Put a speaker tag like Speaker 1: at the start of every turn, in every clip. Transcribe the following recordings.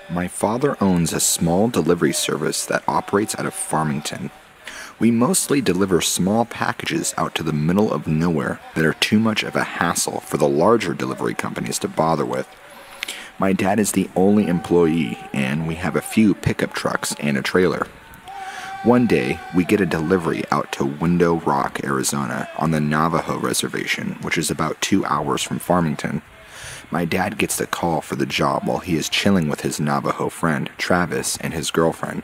Speaker 1: My father owns a small delivery service that operates out of Farmington. We mostly deliver small packages out to the middle of nowhere that are too much of a hassle for the larger delivery companies to bother with. My dad is the only employee, and we have a few pickup trucks and a trailer. One day, we get a delivery out to Window Rock, Arizona, on the Navajo Reservation, which is about 2 hours from Farmington. My dad gets the call for the job while he is chilling with his Navajo friend, Travis, and his girlfriend.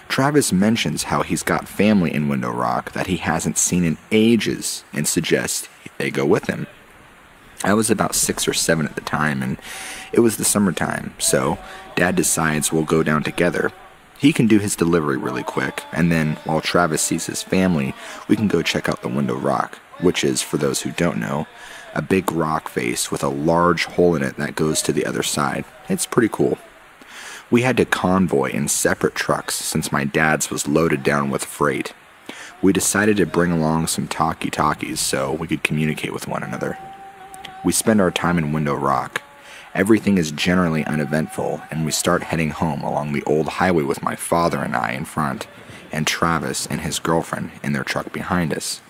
Speaker 1: Travis mentions how he's got family in Window Rock that he hasn't seen in ages and suggests they go with him. I was about 6 or 7 at the time, and it was the summertime, so Dad decides we'll go down together. He can do his delivery really quick, and then while Travis sees his family, we can go check out the Window Rock, which is, for those who don't know, a big rock face with a large hole in it that goes to the other side. It's pretty cool. We had to convoy in separate trucks since my dad's was loaded down with freight. We decided to bring along some talkie-talkies so we could communicate with one another. We spend our time in Window Rock. Everything is generally uneventful, and we start heading home along the old highway with my father and I in front, and Travis and his girlfriend in their truck behind us.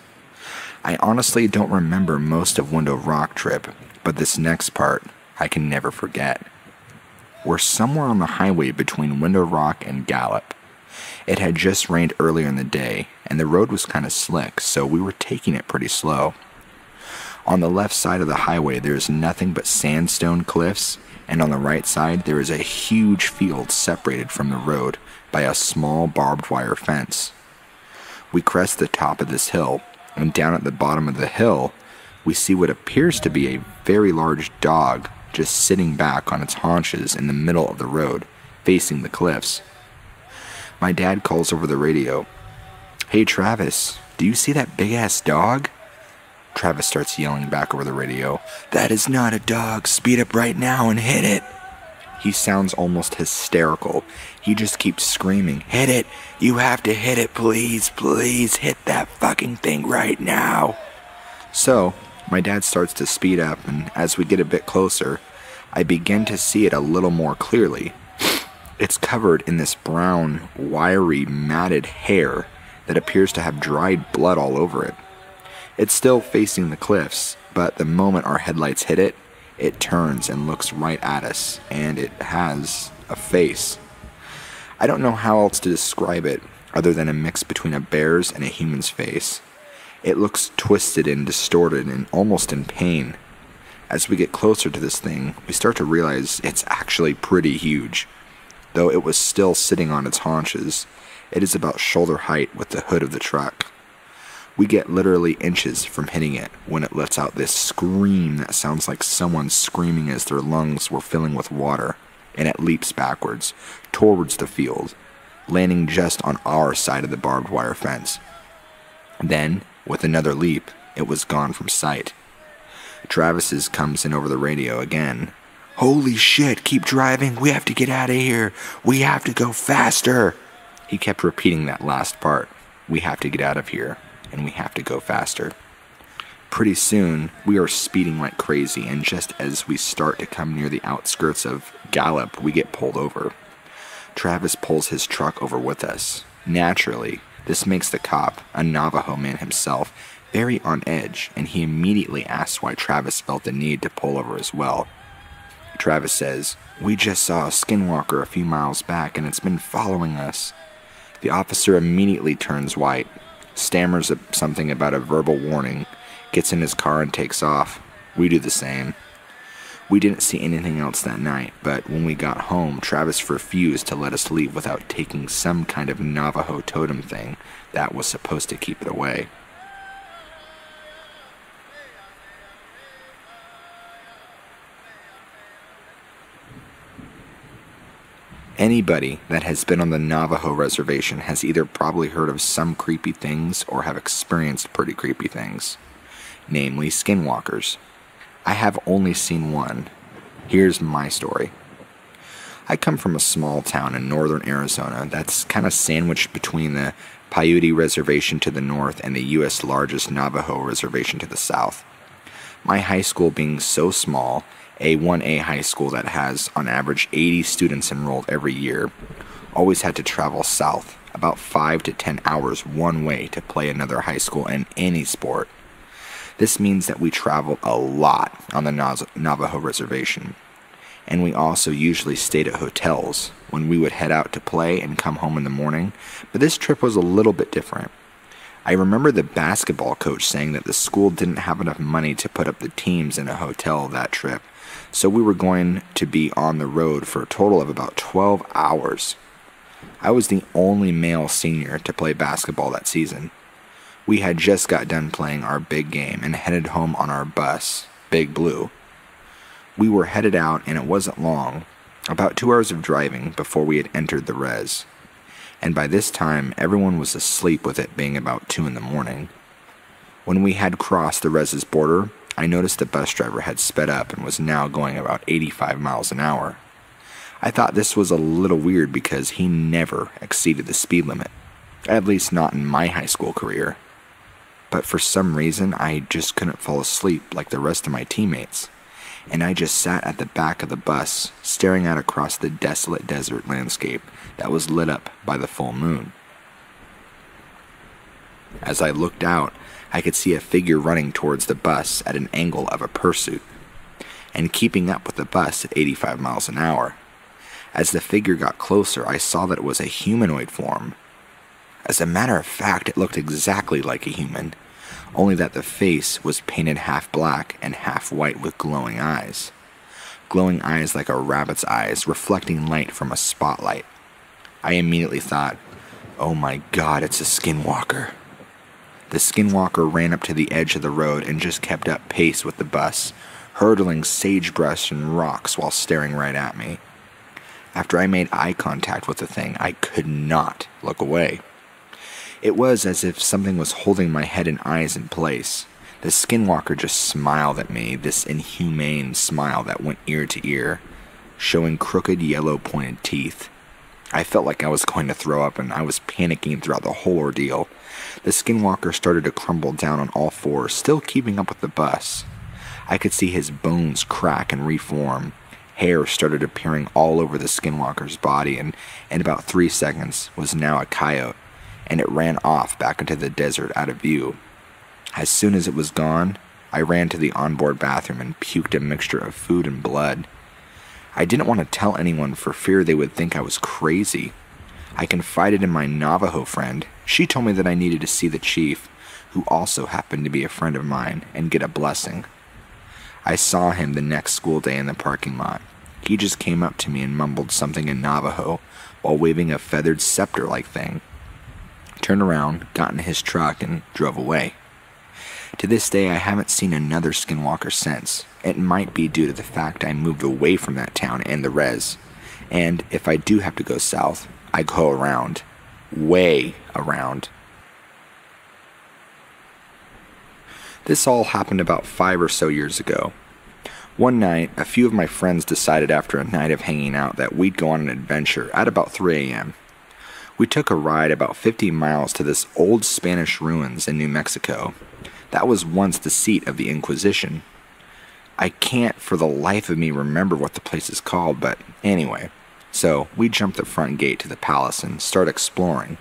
Speaker 1: I honestly don't remember most of Window Rock trip, but this next part I can never forget. We're somewhere on the highway between Window Rock and Gallup. It had just rained earlier in the day, and the road was kind of slick, so we were taking it pretty slow. On the left side of the highway there is nothing but sandstone cliffs, and on the right side there is a huge field separated from the road by a small barbed wire fence. We crest the top of this hill, and down at the bottom of the hill we see what appears to be a very large dog just sitting back on its haunches in the middle of the road, facing the cliffs. My dad calls over the radio, "Hey Travis, do you see that big-ass dog?" Travis starts yelling back over the radio, "That is not a dog, speed up right now and hit it." He sounds almost hysterical. He just keeps screaming, "Hit it! You have to hit it, please, please, hit that fucking thing right now." So, my dad starts to speed up, and as we get a bit closer, I begin to see it a little more clearly. It's covered in this brown, wiry, matted hair that appears to have dried blood all over it. It's still facing the cliffs, but the moment our headlights hit it, it turns and looks right at us, and it has a face. I don't know how else to describe it other than a mix between a bear's and a human's face. It looks twisted and distorted and almost in pain. As we get closer to this thing, we start to realize it's actually pretty huge. Though it was still sitting on its haunches, it is about shoulder height with the hood of the truck. We get literally inches from hitting it when it lets out this scream that sounds like someone screaming as their lungs were filling with water, and it leaps backwards, towards the field, landing just on our side of the barbed wire fence. Then, with another leap, it was gone from sight. Travis's comes in over the radio again. "Holy shit, keep driving, we have to get out of here, we have to go faster." He kept repeating that last part. We have to get out of here, and we have to go faster. Pretty soon, we are speeding like crazy, and just as we start to come near the outskirts of Gallup, we get pulled over. Travis pulls his truck over with us. Naturally, this makes the cop, a Navajo man himself, very on edge, and he immediately asks why Travis felt the need to pull over as well. Travis says, "We just saw a skinwalker a few miles back, and it's been following us." The officer immediately turns white, stammers something about a verbal warning, gets in his car and takes off. We do the same. We didn't see anything else that night, but when we got home, Travis refused to let us leave without taking some kind of Navajo totem thing that was supposed to keep it away. Anybody that has been on the Navajo reservation has either probably heard of some creepy things or have experienced pretty creepy things, namely skinwalkers. I have only seen one. Here's my story. I come from a small town in northern Arizona that's kind of sandwiched between the Paiute Reservation to the north and the U.S. largest Navajo reservation to the south. My high school being so small a 1A high school that has on average 80 students enrolled every year, always had to travel south about 5 to 10 hours one way to play another high school in any sport. This means that we traveled a lot on the Navajo reservation, and we also usually stayed at hotels when we would head out to play and come home in the morning, but this trip was a little bit different. I remember the basketball coach saying that the school didn't have enough money to put up the teams in a hotel that trip, so we were going to be on the road for a total of about 12 hours. I was the only male senior to play basketball that season. We had just got done playing our big game and headed home on our bus, Big Blue. We were headed out and it wasn't long, about 2 hours of driving before we had entered the res. And by this time, everyone was asleep with it being about 2 in the morning. When we had crossed the res's border, I noticed the bus driver had sped up and was now going about 85 miles an hour. I thought this was a little weird because he never exceeded the speed limit, at least not in my high school career. But for some reason, I just couldn't fall asleep like the rest of my teammates, and I just sat at the back of the bus, staring out across the desolate desert landscape that was lit up by the full moon. As I looked out, I could see a figure running towards the bus at an angle of a pursuit, and keeping up with the bus at 85 miles an hour. As the figure got closer, I saw that it was a humanoid form. As a matter of fact, it looked exactly like a human, only that the face was painted half black and half white with glowing eyes. Glowing eyes like a rabbit's eyes, reflecting light from a spotlight. I immediately thought, oh my god, it's a skinwalker. The skinwalker ran up to the edge of the road and just kept up pace with the bus, hurdling sagebrush and rocks while staring right at me. After I made eye contact with the thing, I could not look away. It was as if something was holding my head and eyes in place. The skinwalker just smiled at me, this inhumane smile that went ear to ear, showing crooked yellow pointed teeth. I felt like I was going to throw up and I was panicking throughout the whole ordeal. The skinwalker started to crumble down on all fours, still keeping up with the bus. I could see his bones crack and reform. Hair started appearing all over the skinwalker's body, and in about 3 seconds was now a coyote, and it ran off back into the desert out of view. As soon as it was gone, I ran to the onboard bathroom and puked a mixture of food and blood. I didn't want to tell anyone for fear they would think I was crazy. I confided in my Navajo friend. She told me that I needed to see the chief, who also happened to be a friend of mine, and get a blessing. I saw him the next school day in the parking lot. He just came up to me and mumbled something in Navajo while waving a feathered scepter-like thing. Turned around, got in his truck, and drove away. To this day, I haven't seen another skinwalker since. It might be due to the fact I moved away from that town and the res. And if I do have to go south, I go around. Way around. This all happened about 5 or so years ago. One night, a few of my friends decided after a night of hanging out that we'd go on an adventure at about 3 a.m. We took a ride about 50 miles to this old Spanish ruins in New Mexico. That was once the seat of the Inquisition. I can't for the life of me remember what the place is called, but anyway. So we jumped the front gate to the palace and started exploring.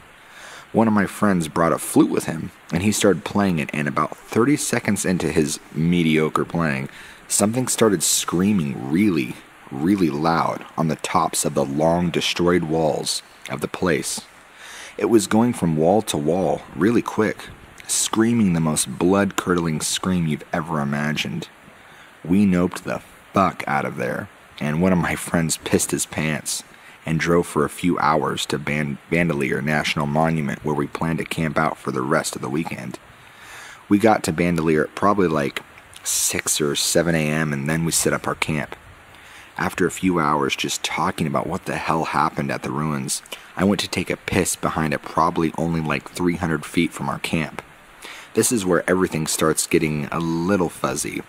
Speaker 1: One of my friends brought a flute with him, and he started playing it, and about 30 seconds into his mediocre playing, something started screaming really, really loud on the tops of the long destroyed walls of the place. It was going from wall to wall really quick, screaming the most blood-curdling scream you've ever imagined. We noped the fuck out of there, and one of my friends pissed his pants and drove for a few hours to Bandelier National Monument, where we planned to camp out for the rest of the weekend. We got to Bandelier at probably like 6 or 7 a.m. and then we set up our camp. After a few hours just talking about what the hell happened at the ruins, I went to take a piss behind it probably only like 300 feet from our camp. This is where everything starts getting a little fuzzy.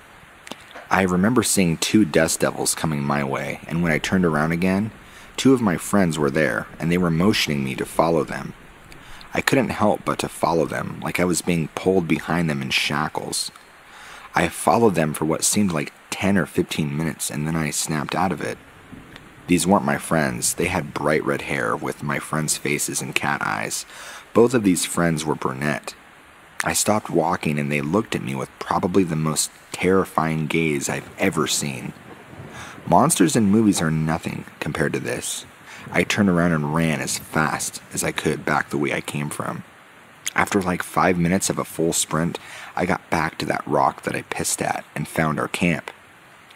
Speaker 1: I remember seeing 2 dust devils coming my way, and when I turned around again, 2 of my friends were there, and they were motioning me to follow them. I couldn't help but to follow them, like I was being pulled behind them in shackles. I followed them for what seemed like 10 or 15 minutes, and then I snapped out of it. These weren't my friends. They had bright red hair with my friends' faces and cat eyes. Both of these friends were brunette. I stopped walking and they looked at me with probably the most terrifying gaze I've ever seen. Monsters in movies are nothing compared to this. I turned around and ran as fast as I could back the way I came from. After like 5 minutes of a full sprint, I got back to that rock that I pissed at and found our camp.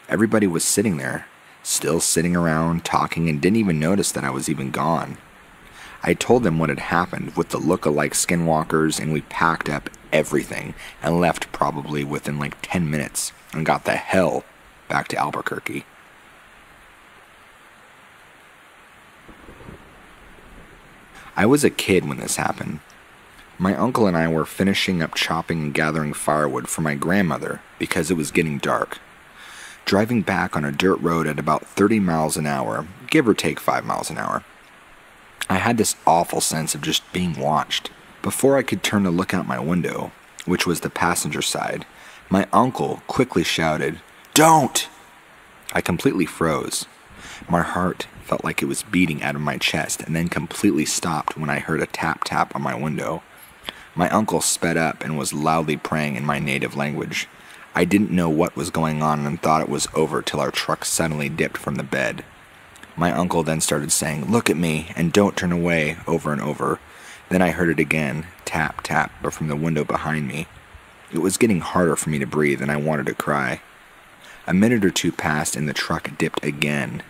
Speaker 1: Everybody was sitting there, still sitting around, talking, and didn't even notice that I was even gone. I told them what had happened with the look-alike skinwalkers, and we packed up everything and left probably within like 10 minutes and got the hell back to Albuquerque. I was a kid when this happened. My uncle and I were finishing up chopping and gathering firewood for my grandmother because it was getting dark. Driving back on a dirt road at about 30 miles an hour, give or take 5 miles an hour. I had this awful sense of just being watched. Before I could turn to look out my window, which was the passenger side, my uncle quickly shouted, "Don't!" I completely froze. My heart felt like it was beating out of my chest and then completely stopped when I heard a tap-tap on my window. My uncle sped up and was loudly praying in my native language. I didn't know what was going on and thought it was over till our truck suddenly dipped from the bed. My uncle then started saying, "Look at me, and don't turn away," over and over. Then I heard it again, tap, tap, but from the window behind me. It was getting harder for me to breathe, and I wanted to cry. A minute or two passed, and the truck dipped again.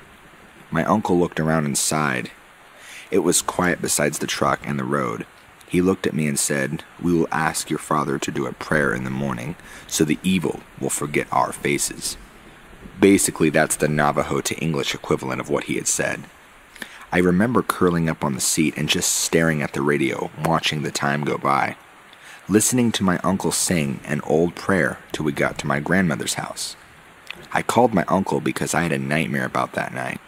Speaker 1: My uncle looked around and sighed. It was quiet besides the truck and the road. He looked at me and said, "We will ask your father to do a prayer in the morning, so the evil will forget our faces." Basically, that's the Navajo to English equivalent of what he had said. I remember curling up on the seat and just staring at the radio, watching the time go by, listening to my uncle sing an old prayer till we got to my grandmother's house. I called my uncle because I had a nightmare about that night.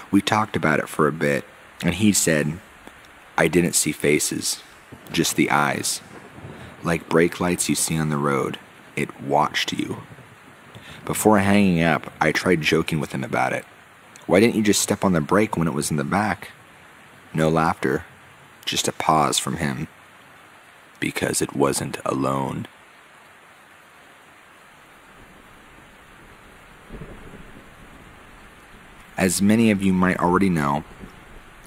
Speaker 1: We talked about it for a bit, and he said, "I didn't see faces, just the eyes. Like brake lights you see on the road, it watched you." Before hanging up, I tried joking with him about it. "Why didn't you just step on the brake when it was in the back?" No laughter, just a pause from him. "Because it wasn't alone." As many of you might already know,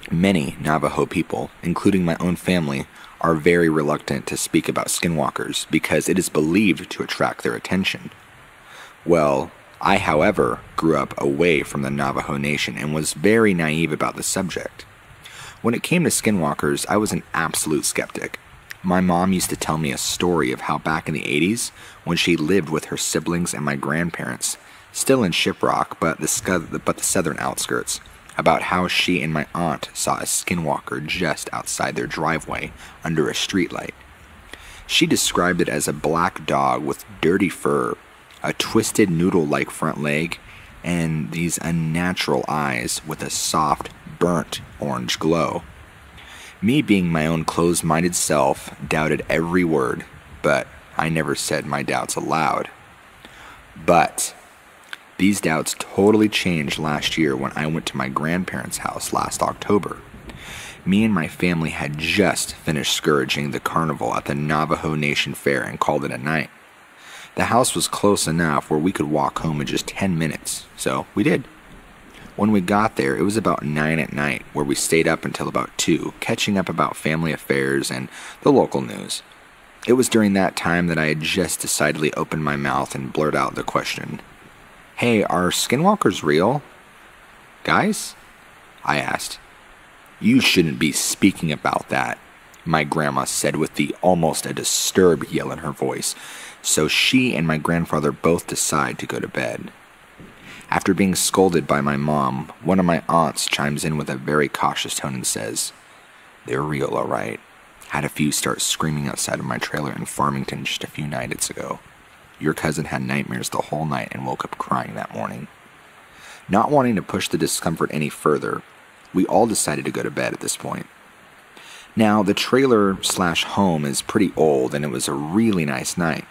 Speaker 1: many Navajo people, including my own family, are very reluctant to speak about skinwalkers because it is believed to attract their attention. Well, I, however, grew up away from the Navajo Nation and was very naive about the subject. When it came to skinwalkers, I was an absolute skeptic. My mom used to tell me a story of how back in the 80s, when she lived with her siblings and my grandparents, still in Shiprock, but the southern outskirts, about how she and my aunt saw a skinwalker just outside their driveway under a streetlight. She described it as a black dog with dirty fur, a twisted noodle-like front leg, and these unnatural eyes with a soft, burnt orange glow. Me, being my own closed-minded self, doubted every word, but I never said my doubts aloud. But these doubts totally changed last year when I went to my grandparents' house last October. Me and my family had just finished scourging the carnival at the Navajo Nation Fair and called it a night. The house was close enough where we could walk home in just 10 minutes, so we did. When we got there, it was about 9 at night, where we stayed up until about 2, catching up about family affairs and the local news. It was during that time that I had just decidedly opened my mouth and blurted out the question, "Hey, are skinwalkers real? Guys?" I asked. "You shouldn't be speaking about that," my grandma said with almost a disturbed yell in her voice. So she and my grandfather both decide to go to bed. After being scolded by my mom, one of my aunts chimes in with a very cautious tone and says, "They're real, all right. Had a few start screaming outside of my trailer in Farmington just a few nights ago. Your cousin had nightmares the whole night and woke up crying that morning." Not wanting to push the discomfort any further, we all decided to go to bed at this point. Now, the trailer/home is pretty old and it was a really nice night.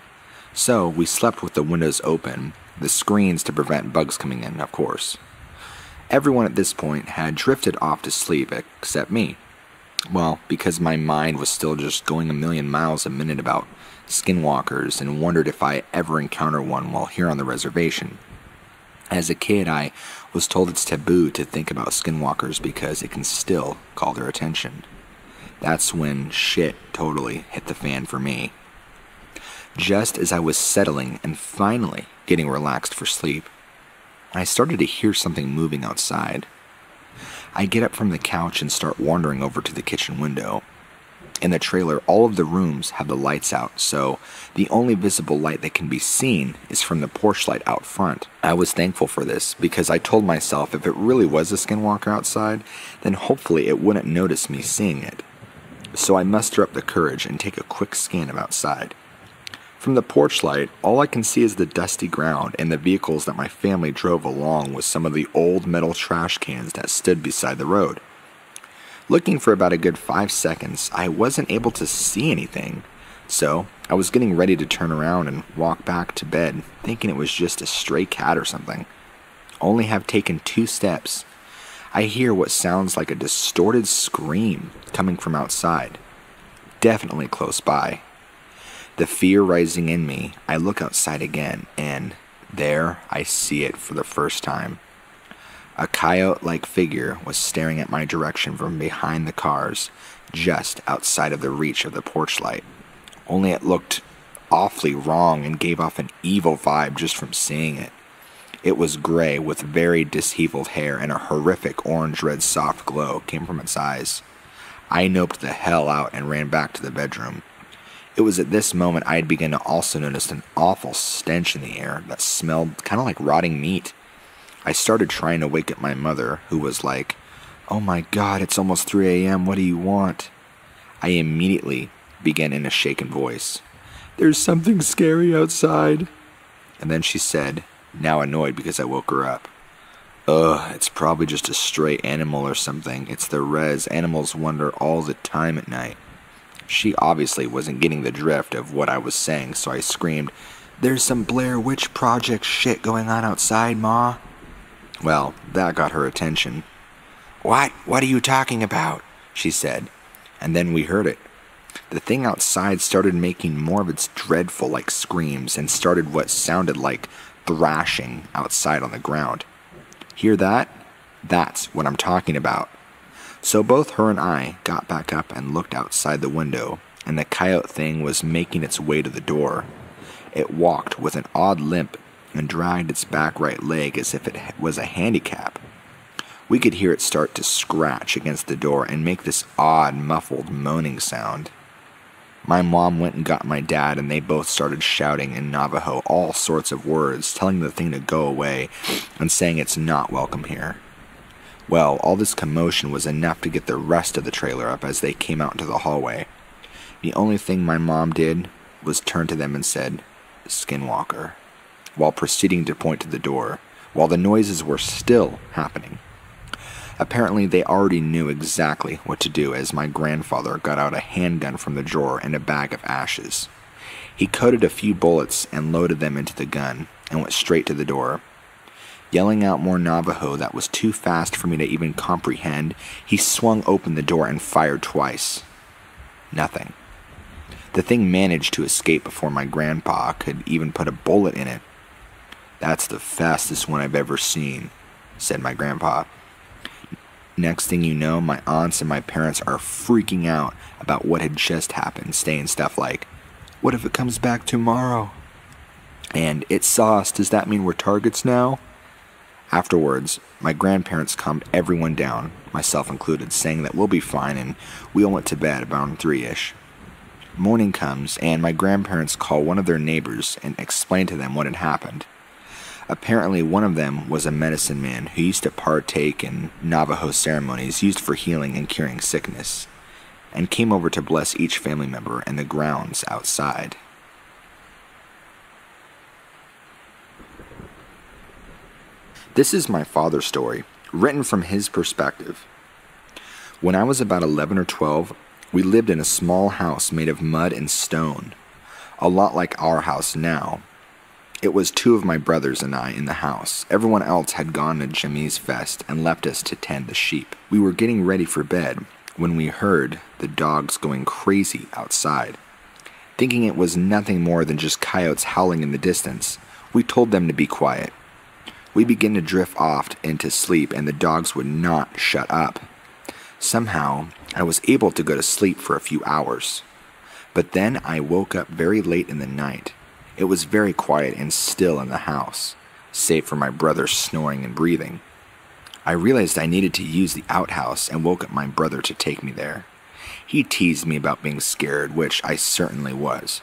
Speaker 1: So we slept with the windows open, the screens to prevent bugs coming in, of course. Everyone at this point had drifted off to sleep except me. Well, because my mind was still just going a million miles a minute about skinwalkers and wondered if I ever encounter one while here on the reservation. As a kid, I was told it's taboo to think about skinwalkers because it can still call their attention. That's when shit totally hit the fan for me. Just as I was settling and finally getting relaxed for sleep, I started to hear something moving outside. I get up from the couch and start wandering over to the kitchen window. In the trailer, all of the rooms have the lights out, so the only visible light that can be seen is from the porch light out front. I was thankful for this because I told myself if it really was a skinwalker outside, then hopefully it wouldn't notice me seeing it. So I muster up the courage and take a quick scan of outside. From the porch light, all I can see is the dusty ground and the vehicles that my family drove along with some of the old metal trash cans that stood beside the road. Looking for about a good 5 seconds, I wasn't able to see anything, so I was getting ready to turn around and walk back to bed, thinking it was just a stray cat or something. Only have taken 2 steps. I hear what sounds like a distorted scream coming from outside, definitely close by. The fear rising in me, I look outside again, and there I see it for the first time. A coyote-like figure was staring at my direction from behind the cars, just outside of the reach of the porch light. Only it looked awfully wrong and gave off an evil vibe just from seeing it. It was gray with very disheveled hair, and a horrific orange-red soft glow came from its eyes. I noped the hell out and ran back to the bedroom. It was at this moment I had begun to also notice an awful stench in the air that smelled kind of like rotting meat. I started trying to wake up my mother, who was like, "Oh my God, it's almost 3 a.m., what do you want?" I immediately began in a shaken voice, "There's something scary outside." And then she said, now annoyed because I woke her up, "Ugh, it's probably just a stray animal or something. It's the res. Animals wander all the time at night." She obviously wasn't getting the drift of what I was saying, so I screamed, "There's some Blair Witch Project shit going on outside, Ma." Well, that got her attention. What are you talking about?" she said, and then we heard it. The thing outside started making more of its dreadful like screams and started what sounded like thrashing outside on the ground. Hear that? That's what I'm talking about. So both her and I got back up and looked outside the window, and the coyote thing was making its way to the door. It walked with an odd limp and dragged its back right leg as if it was a handicap. We could hear it start to scratch against the door and make this odd, muffled moaning sound. My mom went and got my dad, and they both started shouting in Navajo all sorts of words, telling the thing to go away and saying it's not welcome here. Well, all this commotion was enough to get the rest of the trailer up as they came out into the hallway. The only thing my mom did was turn to them and said, "Skinwalker," while proceeding to point to the door, while the noises were still happening. Apparently, they already knew exactly what to do as my grandfather got out a handgun from the drawer and a bag of ashes. He coated a few bullets and loaded them into the gun and went straight to the door. Yelling out more Navajo that was too fast for me to even comprehend, he swung open the door and fired twice. Nothing. The thing managed to escape before my grandpa could even put a bullet in it. "That's the fastest one I've ever seen," said my grandpa. Next thing you know, my aunts and my parents are freaking out about what had just happened, saying stuff like, "What if it comes back tomorrow?" And "It's sauce, does that mean we're targets now?" Afterwards, my grandparents calmed everyone down, myself included, saying that we'll be fine, and we all went to bed about 3-ish. Morning comes, and my grandparents call one of their neighbors and explain to them what had happened. Apparently, one of them was a medicine man who used to partake in Navajo ceremonies used for healing and curing sickness, and came over to bless each family member in the grounds outside. This is my father's story, written from his perspective. When I was about 11 or 12, we lived in a small house made of mud and stone. a lot like our house now. It was two of my brothers and I in the house. Everyone else had gone to Jimmy's Fest and left us to tend the sheep. We were getting ready for bed when we heard the dogs going crazy outside. Thinking it was nothing more than just coyotes howling in the distance, we told them to be quiet. We began to drift off into sleep and the dogs would not shut up. Somehow, I was able to go to sleep for a few hours. But then I woke up very late in the night. It was very quiet and still in the house, save for my brother snoring and breathing. I realized I needed to use the outhouse and woke up my brother to take me there. He teased me about being scared, which I certainly was.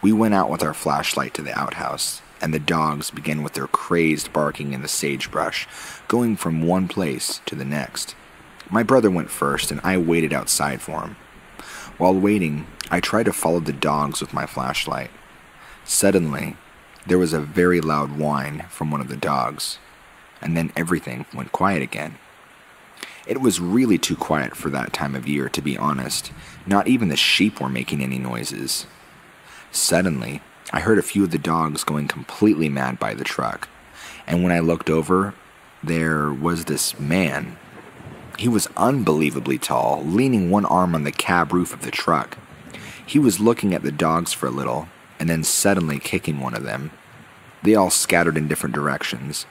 Speaker 1: We went out with our flashlight to the outhouse, and the dogs began with their crazed barking in the sagebrush, going from one place to the next. My brother went first, and I waited outside for him. While waiting, I tried to follow the dogs with my flashlight. Suddenly, there was a very loud whine from one of the dogs, and then everything went quiet again. It was really too quiet for that time of year, to be honest. Not even the sheep were making any noises. Suddenly, I heard a few of the dogs going completely mad by the truck, and when I looked over, there was this man. He was unbelievably tall, leaning one arm on the cab roof of the truck. He was looking at the dogs for a little, and then suddenly kicking one of them. They all scattered in different directions.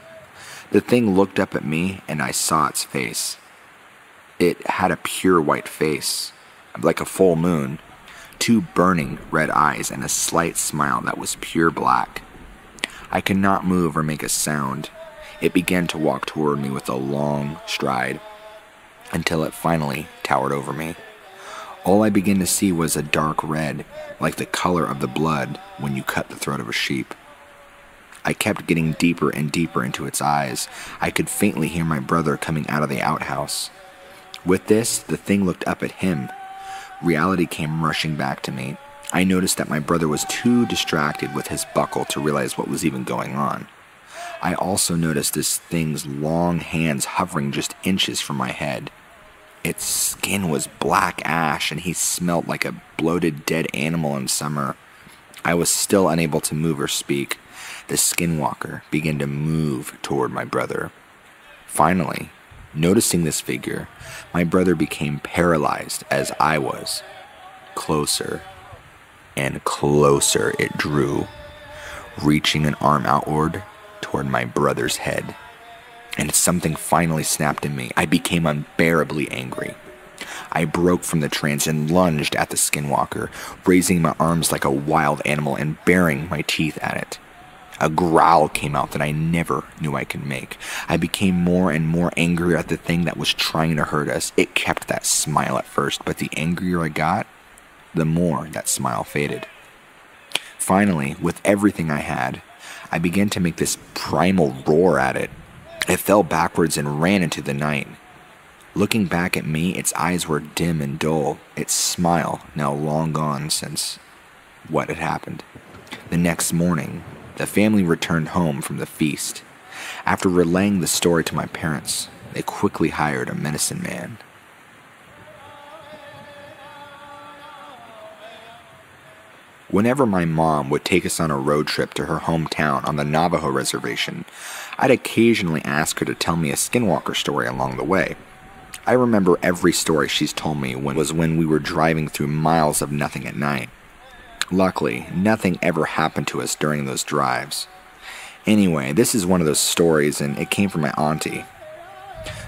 Speaker 1: The thing looked up at me, and I saw its face. It had a pure white face, like a full moon, two burning red eyes, and a slight smile that was pure black. I could not move or make a sound. It began to walk toward me with a long stride, until it finally towered over me. All I began to see was a dark red, like the color of the blood when you cut the throat of a sheep. I kept getting deeper and deeper into its eyes. I could faintly hear my brother coming out of the outhouse. With this, the thing looked up at him. Reality came rushing back to me. I noticed that my brother was too distracted with his buckle to realize what was even going on. I also noticed this thing's long hands hovering just inches from my head. Its skin was black ash, and he smelled like a bloated dead animal in summer. I was still unable to move or speak. The skinwalker began to move toward my brother. Finally, noticing this figure, my brother became paralyzed as I was. Closer and closer it drew, reaching an arm outward toward my brother's head. And something finally snapped in me. I became unbearably angry. I broke from the trance and lunged at the skinwalker, raising my arms like a wild animal and baring my teeth at it. A growl came out that I never knew I could make. I became more and more angry at the thing that was trying to hurt us. It kept that smile at first, but the angrier I got, the more that smile faded. Finally, with everything I had, I began to make this primal roar at it. It fell backwards and ran into the night. Looking back at me, its eyes were dim and dull, its smile now long gone since what had happened. The next morning, the family returned home from the feast. After relaying the story to my parents, they quickly hired a medicine man. Whenever my mom would take us on a road trip to her hometown on the Navajo reservation, I'd occasionally ask her to tell me a skinwalker story along the way. I remember every story she's told me when we were driving through miles of nothing at night. Luckily, nothing ever happened to us during those drives. Anyway, this is one of those stories, and it came from my auntie.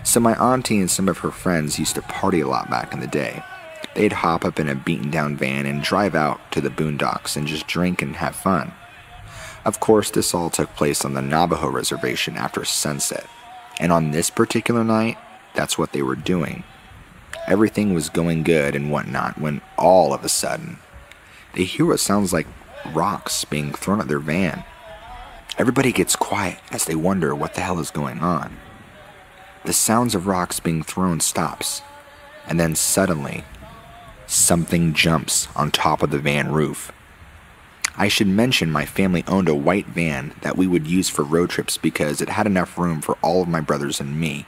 Speaker 1: So my auntie and some of her friends used to party a lot back in the day. They'd hop up in a beaten-down van and drive out to the boondocks and just drink and have fun. Of course, this all took place on the Navajo reservation after sunset, and on this particular night, that's what they were doing. Everything was going good and whatnot when all of a sudden, they hear what sounds like rocks being thrown at their van. Everybody gets quiet as they wonder what the hell is going on. The sounds of rocks being thrown stops, and then suddenly, something jumps on top of the van roof. I should mention my family owned a white van that we would use for road trips because it had enough room for all of my brothers and me.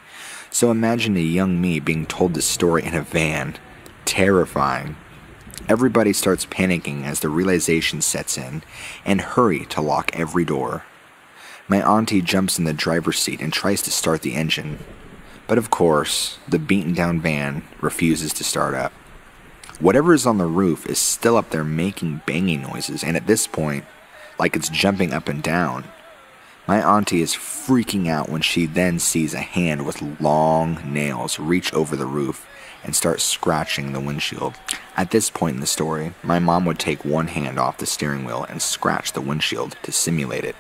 Speaker 1: So imagine a young me being told this story in a van. Terrifying. Everybody starts panicking as the realization sets in and hurry to lock every door. My auntie jumps in the driver's seat and tries to start the engine. But of course, the beaten-down van refuses to start up. Whatever is on the roof is still up there making banging noises, and at this point, like it's jumping up and down. My auntie is freaking out when she then sees a hand with long nails reach over the roof and start scratching the windshield. At this point in the story, my mom would take one hand off the steering wheel and scratch the windshield to simulate it.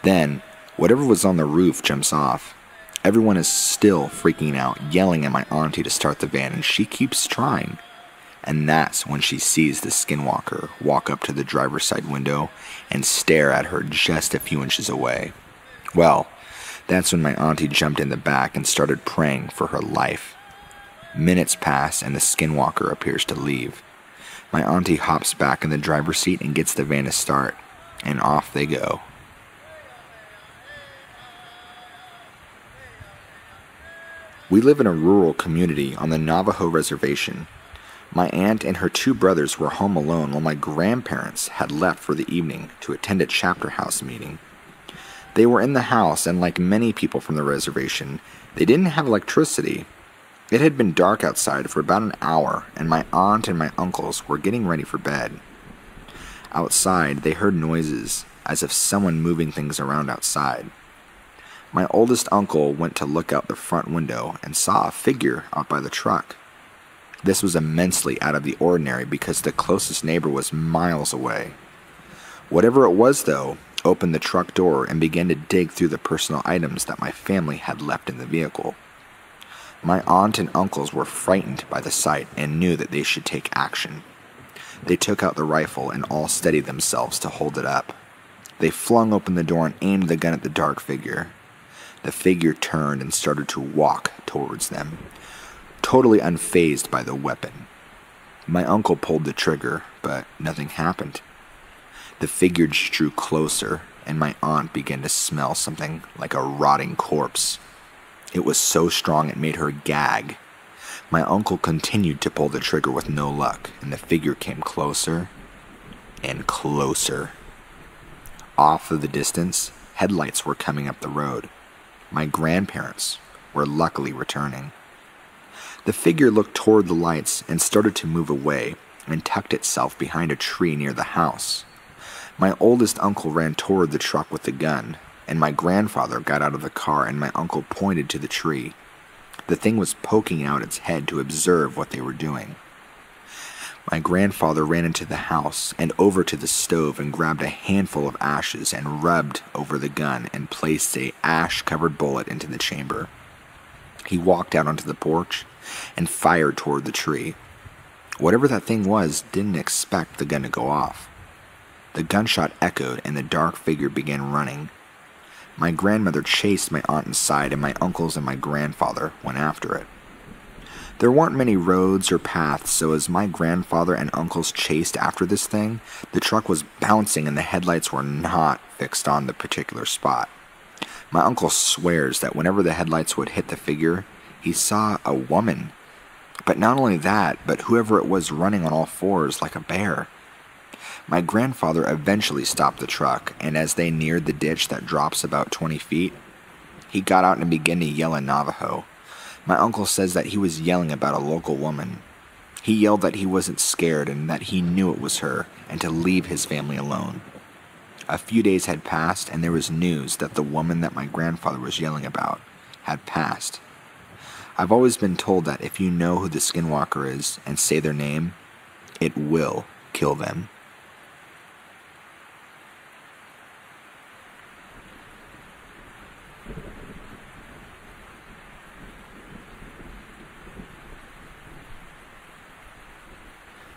Speaker 1: Then, whatever was on the roof jumps off. Everyone is still freaking out, yelling at my auntie to start the van, and she keeps trying. And that's when she sees the skinwalker walk up to the driver's side window and stare at her just a few inches away. Well, that's when my auntie jumped in the back and started praying for her life. Minutes pass and the skinwalker appears to leave. My auntie hops back in the driver's seat and gets the van to start, and off they go. We live in a rural community on the Navajo reservation. My aunt and her two brothers were home alone while my grandparents had left for the evening to attend a chapter house meeting. They were in the house, and like many people from the reservation, they didn't have electricity. It had been dark outside for about an hour, and my aunt and my uncles were getting ready for bed. Outside, they heard noises, as if someone moving things around outside. My oldest uncle went to look out the front window and saw a figure out by the truck. This was immensely out of the ordinary because the closest neighbor was miles away. Whatever it was, though, opened the truck door and began to dig through the personal items that my family had left in the vehicle. My aunt and uncles were frightened by the sight and knew that they should take action. They took out the rifle and all steadied themselves to hold it up. They flung open the door and aimed the gun at the dark figure. The figure turned and started to walk towards them, totally unfazed by the weapon. My uncle pulled the trigger, but nothing happened. The figure just drew closer, and my aunt began to smell something like a rotting corpse. It was so strong it made her gag. My uncle continued to pull the trigger with no luck, and the figure came closer and closer. Off of the distance, headlights were coming up the road. My grandparents were luckily returning. The figure looked toward the lights and started to move away and tucked itself behind a tree near the house. My oldest uncle ran toward the truck with the gun, and my grandfather got out of the car and my uncle pointed to the tree. The thing was poking out its head to observe what they were doing. My grandfather ran into the house and over to the stove and grabbed a handful of ashes and rubbed over the gun and placed a ash-covered bullet into the chamber. He walked out onto the porch and fired toward the tree. Whatever that thing was didn't expect the gun to go off. The gunshot echoed and the dark figure began running. My grandmother chased my aunt inside and my uncles and my grandfather went after it. There weren't many roads or paths, so as my grandfather and uncles chased after this thing, the truck was bouncing and the headlights were not fixed on the particular spot. My uncle swears that whenever the headlights would hit the figure, he saw a woman. But not only that, but whoever it was running on all fours like a bear. My grandfather eventually stopped the truck, and as they neared the ditch that drops about 20 feet, he got out and began to yell in Navajo. My uncle says that he was yelling about a local woman. He yelled that he wasn't scared and that he knew it was her, and to leave his family alone. A few days had passed, and there was news that the woman that my grandfather was yelling about had passed. I've always been told that if you know who the skinwalker is and say their name, it will kill them.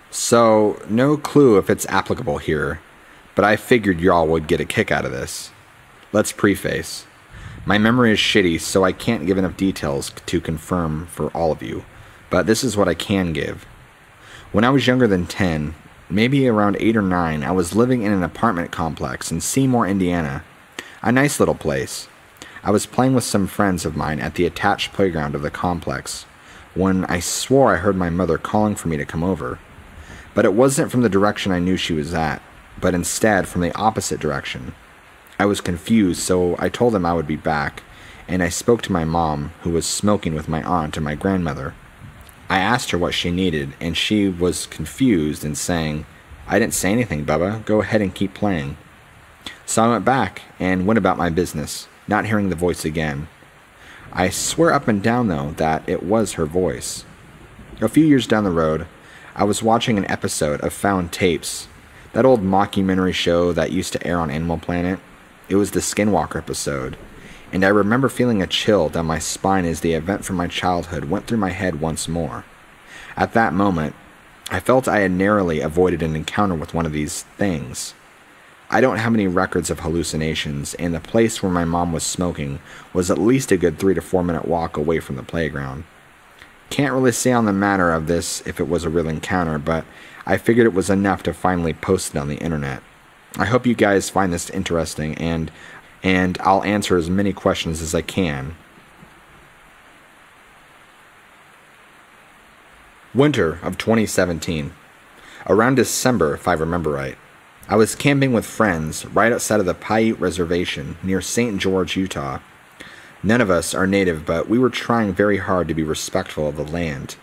Speaker 1: So, no clue if it's applicable here, but I figured y'all would get a kick out of this. Let's preface. My memory is shitty, so I can't give enough details to confirm for all of you, but this is what I can give. When I was younger than 10, maybe around 8 or 9, I was living in an apartment complex in Seymour, Indiana. A nice little place. I was playing with some friends of mine at the attached playground of the complex when I swore I heard my mother calling for me to come over. But it wasn't from the direction I knew she was at, but instead from the opposite direction. I was confused, so I told them I would be back, and I spoke to my mom, who was smoking with my aunt and my grandmother. I asked her what she needed, and she was confused and saying, "I didn't say anything, Bubba. Go ahead and keep playing." So I went back and went about my business, not hearing the voice again. I swear up and down, though, that it was her voice. A few years down the road, I was watching an episode of Found Tapes, that old mockumentary show that used to air on Animal Planet. It was the Skinwalker episode, and I remember feeling a chill down my spine as the event from my childhood went through my head once more. At that moment, I felt I had narrowly avoided an encounter with one of these things. I don't have any records of hallucinations, and the place where my mom was smoking was at least a good 3 to 4 minute walk away from the playground. Can't really say on the matter of this if it was a real encounter, but I figured it was enough to finally post it on the internet. I hope you guys find this interesting, and I'll answer as many questions as I can. Winter of 2017. Around December, if I remember right. I was camping with friends right outside of the Paiute Reservation near St. George, Utah. None of us are native, but we were trying very hard to be respectful of the land.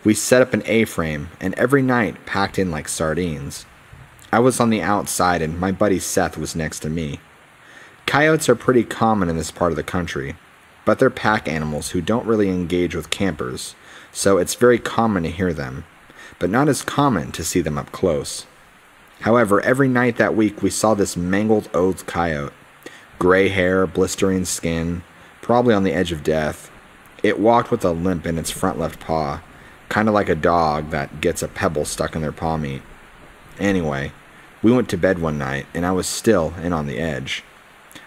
Speaker 1: We set up an A-frame, and every night packed in like sardines. I was on the outside, and my buddy Seth was next to me. Coyotes are pretty common in this part of the country, but they're pack animals who don't really engage with campers, so it's very common to hear them, but not as common to see them up close. However, every night that week we saw this mangled old coyote. Gray hair, blistering skin, probably on the edge of death. It walked with a limp in its front left paw, kind of like a dog that gets a pebble stuck in their paw meat. Anyway, we went to bed one night, and I was still in on the edge.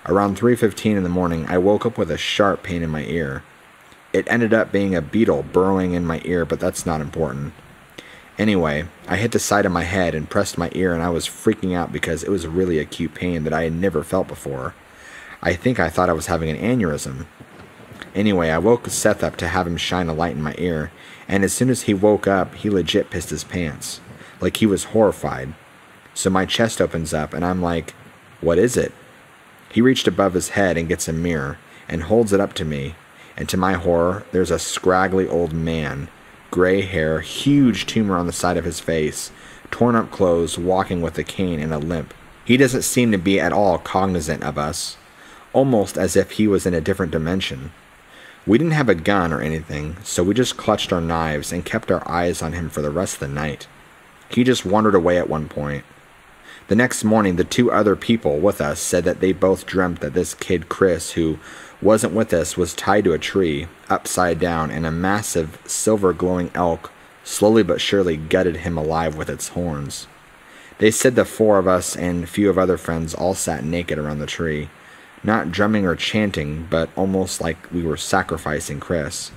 Speaker 1: Around 3:15 in the morning, I woke up with a sharp pain in my ear. It ended up being a beetle burrowing in my ear, but that's not important. Anyway, I hit the side of my head and pressed my ear, and I was freaking out because it was a really acute pain that I had never felt before. I think I thought I was having an aneurysm. Anyway, I woke Seth up to have him shine a light in my ear, and as soon as he woke up, he legit pissed his pants. Like he was horrified. So my chest opens up, and I'm like, "What is it?" He reached above his head and gets a mirror, and holds it up to me, and to my horror, there's a scraggly old man. Gray hair, huge tumor on the side of his face, torn up clothes, walking with a cane and a limp. He doesn't seem to be at all cognizant of us, almost as if he was in a different dimension. We didn't have a gun or anything, so we just clutched our knives and kept our eyes on him for the rest of the night. He just wandered away at one point. The next morning, the 2 other people with us said that they both dreamt that this kid Chris, who wasn't with us, was tied to a tree, upside down, and a massive, silver-glowing elk slowly but surely gutted him alive with its horns. They said the 4 of us and a few of other friends all sat naked around the tree, not drumming or chanting, but almost like we were sacrificing Chris.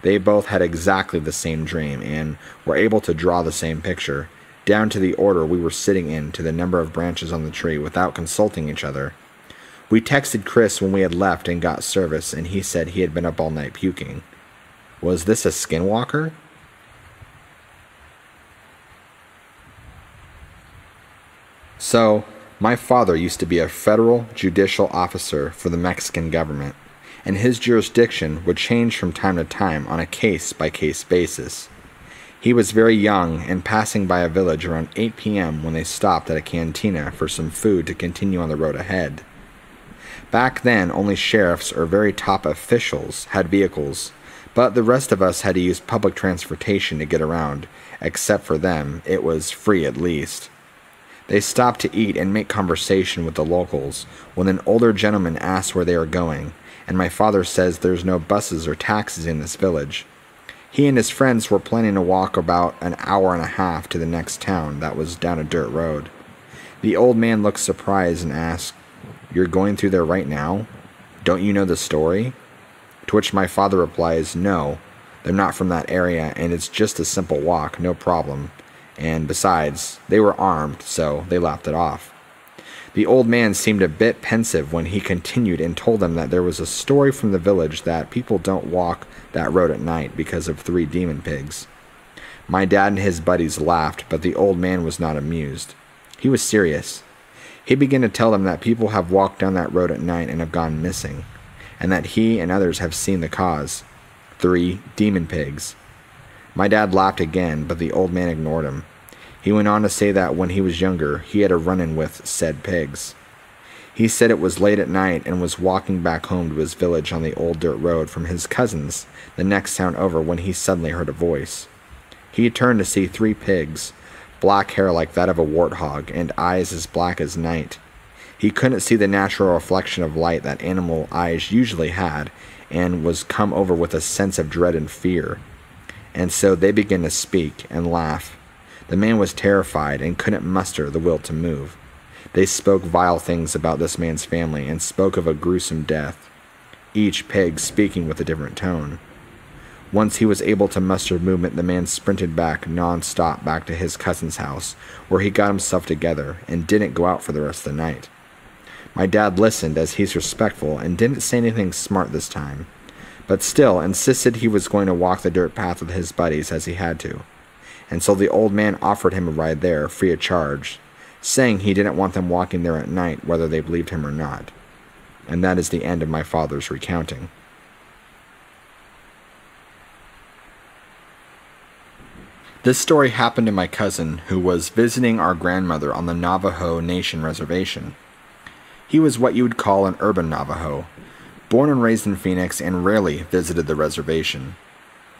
Speaker 1: They both had exactly the same dream, and were able to draw the same picture, down to the order we were sitting in to the number of branches on the tree without consulting each other. We texted Chris when we had left and got service, and he said he had been up all night puking. Was this a skinwalker? So, my father used to be a federal judicial officer for the Mexican government, and his jurisdiction would change from time to time on a case-by-case basis. He was very young and passing by a village around 8 p.m. when they stopped at a cantina for some food to continue on the road ahead. Back then, only sheriffs or very top officials had vehicles, but the rest of us had to use public transportation to get around. Except for them, it was free at least. They stopped to eat and make conversation with the locals when an older gentleman asked where they were going, and my father says there's no buses or taxis in this village. He and his friends were planning to walk about an hour and a half to the next town that was down a dirt road. The old man looked surprised and asked, "You're going through there right now? Don't you know the story?" To which my father replies, "No, they're not from that area, and it's just a simple walk, no problem. And besides, they were armed, so they laughed it off." The old man seemed a bit pensive when he continued and told them that there was a story from the village that people don't walk that road at night because of 3 demon pigs. My dad and his buddies laughed, but the old man was not amused. He was serious. He began to tell them that people have walked down that road at night and have gone missing, and that he and others have seen the cause. 3 demon pigs. My dad laughed again, but the old man ignored him. He went on to say that when he was younger, he had a run-in with said pigs. He said it was late at night and was walking back home to his village on the old dirt road from his cousin's the next town over when he suddenly heard a voice. He turned to see 3 pigs, black hair like that of a warthog and eyes as black as night. He couldn't see the natural reflection of light that animal eyes usually had and was come over with a sense of dread and fear. And so they began to speak and laugh. The man was terrified and couldn't muster the will to move. They spoke vile things about this man's family and spoke of a gruesome death, each pig speaking with a different tone. Once he was able to muster movement, the man sprinted back non-stop back to his cousin's house, where he got himself together and didn't go out for the rest of the night. My dad listened, as he's respectful, and didn't say anything smart this time, but still insisted he was going to walk the dirt path with his buddies as he had to. And so the old man offered him a ride there, free of charge, saying he didn't want them walking there at night, whether they believed him or not. And that is the end of my father's recounting. This story happened to my cousin, who was visiting our grandmother on the Navajo Nation reservation. He was what you would call an urban Navajo, born and raised in Phoenix and rarely visited the reservation.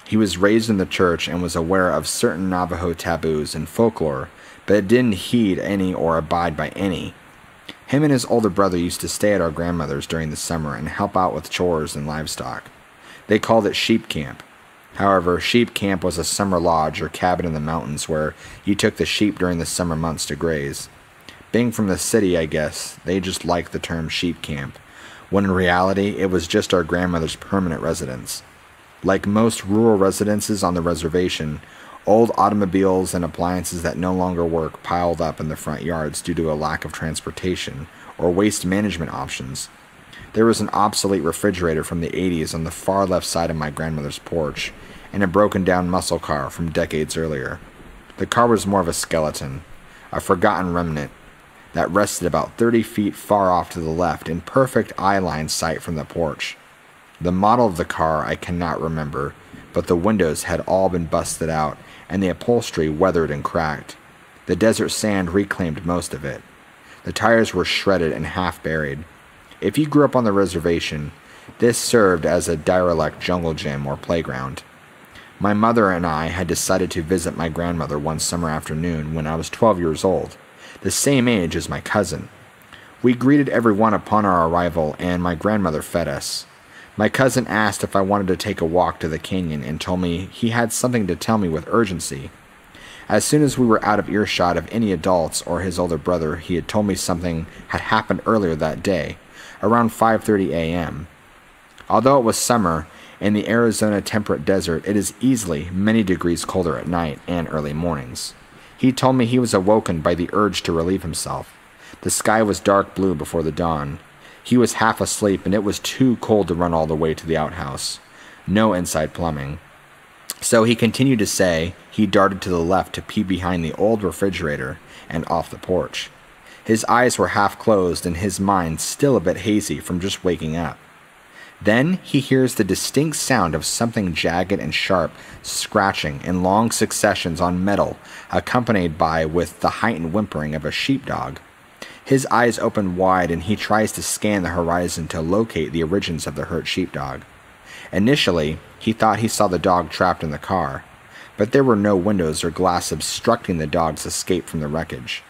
Speaker 1: He was raised in the church and was aware of certain Navajo taboos and folklore, but didn't heed any or abide by any. Him and his older brother used to stay at our grandmother's during the summer and help out with chores and livestock. They called it sheep camp. However, sheep camp was a summer lodge or cabin in the mountains where you took the sheep during the summer months to graze. Being from the city, I guess, they just liked the term sheep camp, when in reality it was just our grandmother's permanent residence. Like most rural residences on the reservation, old automobiles and appliances that no longer work piled up in the front yards due to a lack of transportation or waste management options. There was an obsolete refrigerator from the 80s on the far left side of my grandmother's porch, and a broken-down muscle car from decades earlier. The car was more of a skeleton, a forgotten remnant, that rested about 30 feet far off to the left in perfect eye-line sight from the porch. The model of the car I cannot remember, but the windows had all been busted out and the upholstery weathered and cracked. The desert sand reclaimed most of it. The tires were shredded and half buried. If you grew up on the reservation, this served as a derelict jungle gym or playground. My mother and I had decided to visit my grandmother one summer afternoon when I was 12 years old, the same age as my cousin. We greeted everyone upon our arrival, and my grandmother fed us. My cousin asked if I wanted to take a walk to the canyon and told me he had something to tell me with urgency. As soon as we were out of earshot of any adults or his older brother, he had told me something had happened earlier that day, around 5:30 a.m. Although it was summer, in the Arizona temperate desert, it is easily many degrees colder at night and early mornings. He told me he was awoken by the urge to relieve himself. The sky was dark blue before the dawn. He was half asleep, and it was too cold to run all the way to the outhouse. No inside plumbing. So he continued to say he darted to the left to pee behind the old refrigerator and off the porch. His eyes were half closed and his mind still a bit hazy from just waking up. Then he hears the distinct sound of something jagged and sharp scratching in long successions on metal, accompanied by with the heightened whimpering of a sheepdog. His eyes open wide and he tries to scan the horizon to locate the origins of the hurt sheepdog. Initially, he thought he saw the dog trapped in the car, but there were no windows or glass obstructing the dog's escape from the wreckage.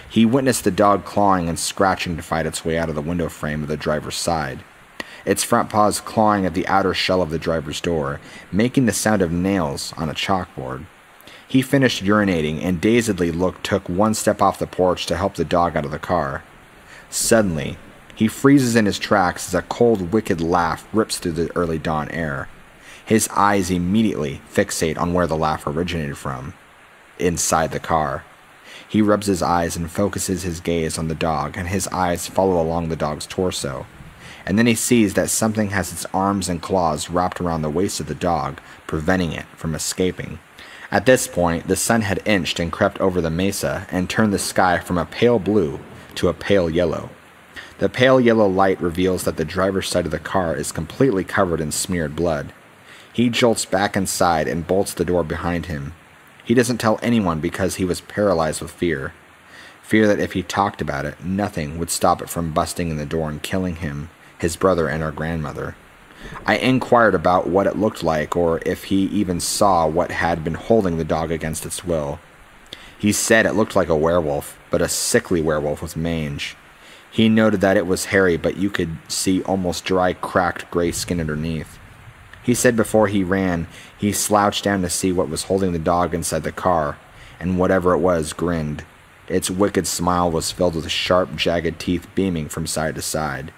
Speaker 1: He witnessed the dog clawing and scratching to fight its way out of the window frame of the driver's side, its front paws clawing at the outer shell of the driver's door, making the sound of nails on a chalkboard. He finished urinating and dazedly took one step off the porch to help the dog out of the car. Suddenly, he freezes in his tracks as a cold, wicked laugh rips through the early dawn air. His eyes immediately fixate on where the laugh originated from, inside the car. He rubs his eyes and focuses his gaze on the dog, and his eyes follow along the dog's torso. And then he sees that something has its arms and claws wrapped around the waist of the dog, preventing it from escaping. At this point, the sun had inched and crept over the mesa and turned the sky from a pale blue to a pale yellow. The pale yellow light reveals that the driver's side of the car is completely covered in smeared blood. He jolts back inside and bolts the door behind him. He doesn't tell anyone because he was paralyzed with fear. Fear that if he talked about it, nothing would stop it from busting in the door and killing him, his brother, and our grandmother. I inquired about what it looked like, or if he even saw what had been holding the dog against its will. He said it looked like a werewolf, but a sickly werewolf with mange. He noted that it was hairy, but you could see almost dry, cracked gray skin underneath. He said before he ran, he slouched down to see what was holding the dog inside the car, and whatever it was grinned. Its wicked smile was filled with sharp, jagged teeth beaming from side to side.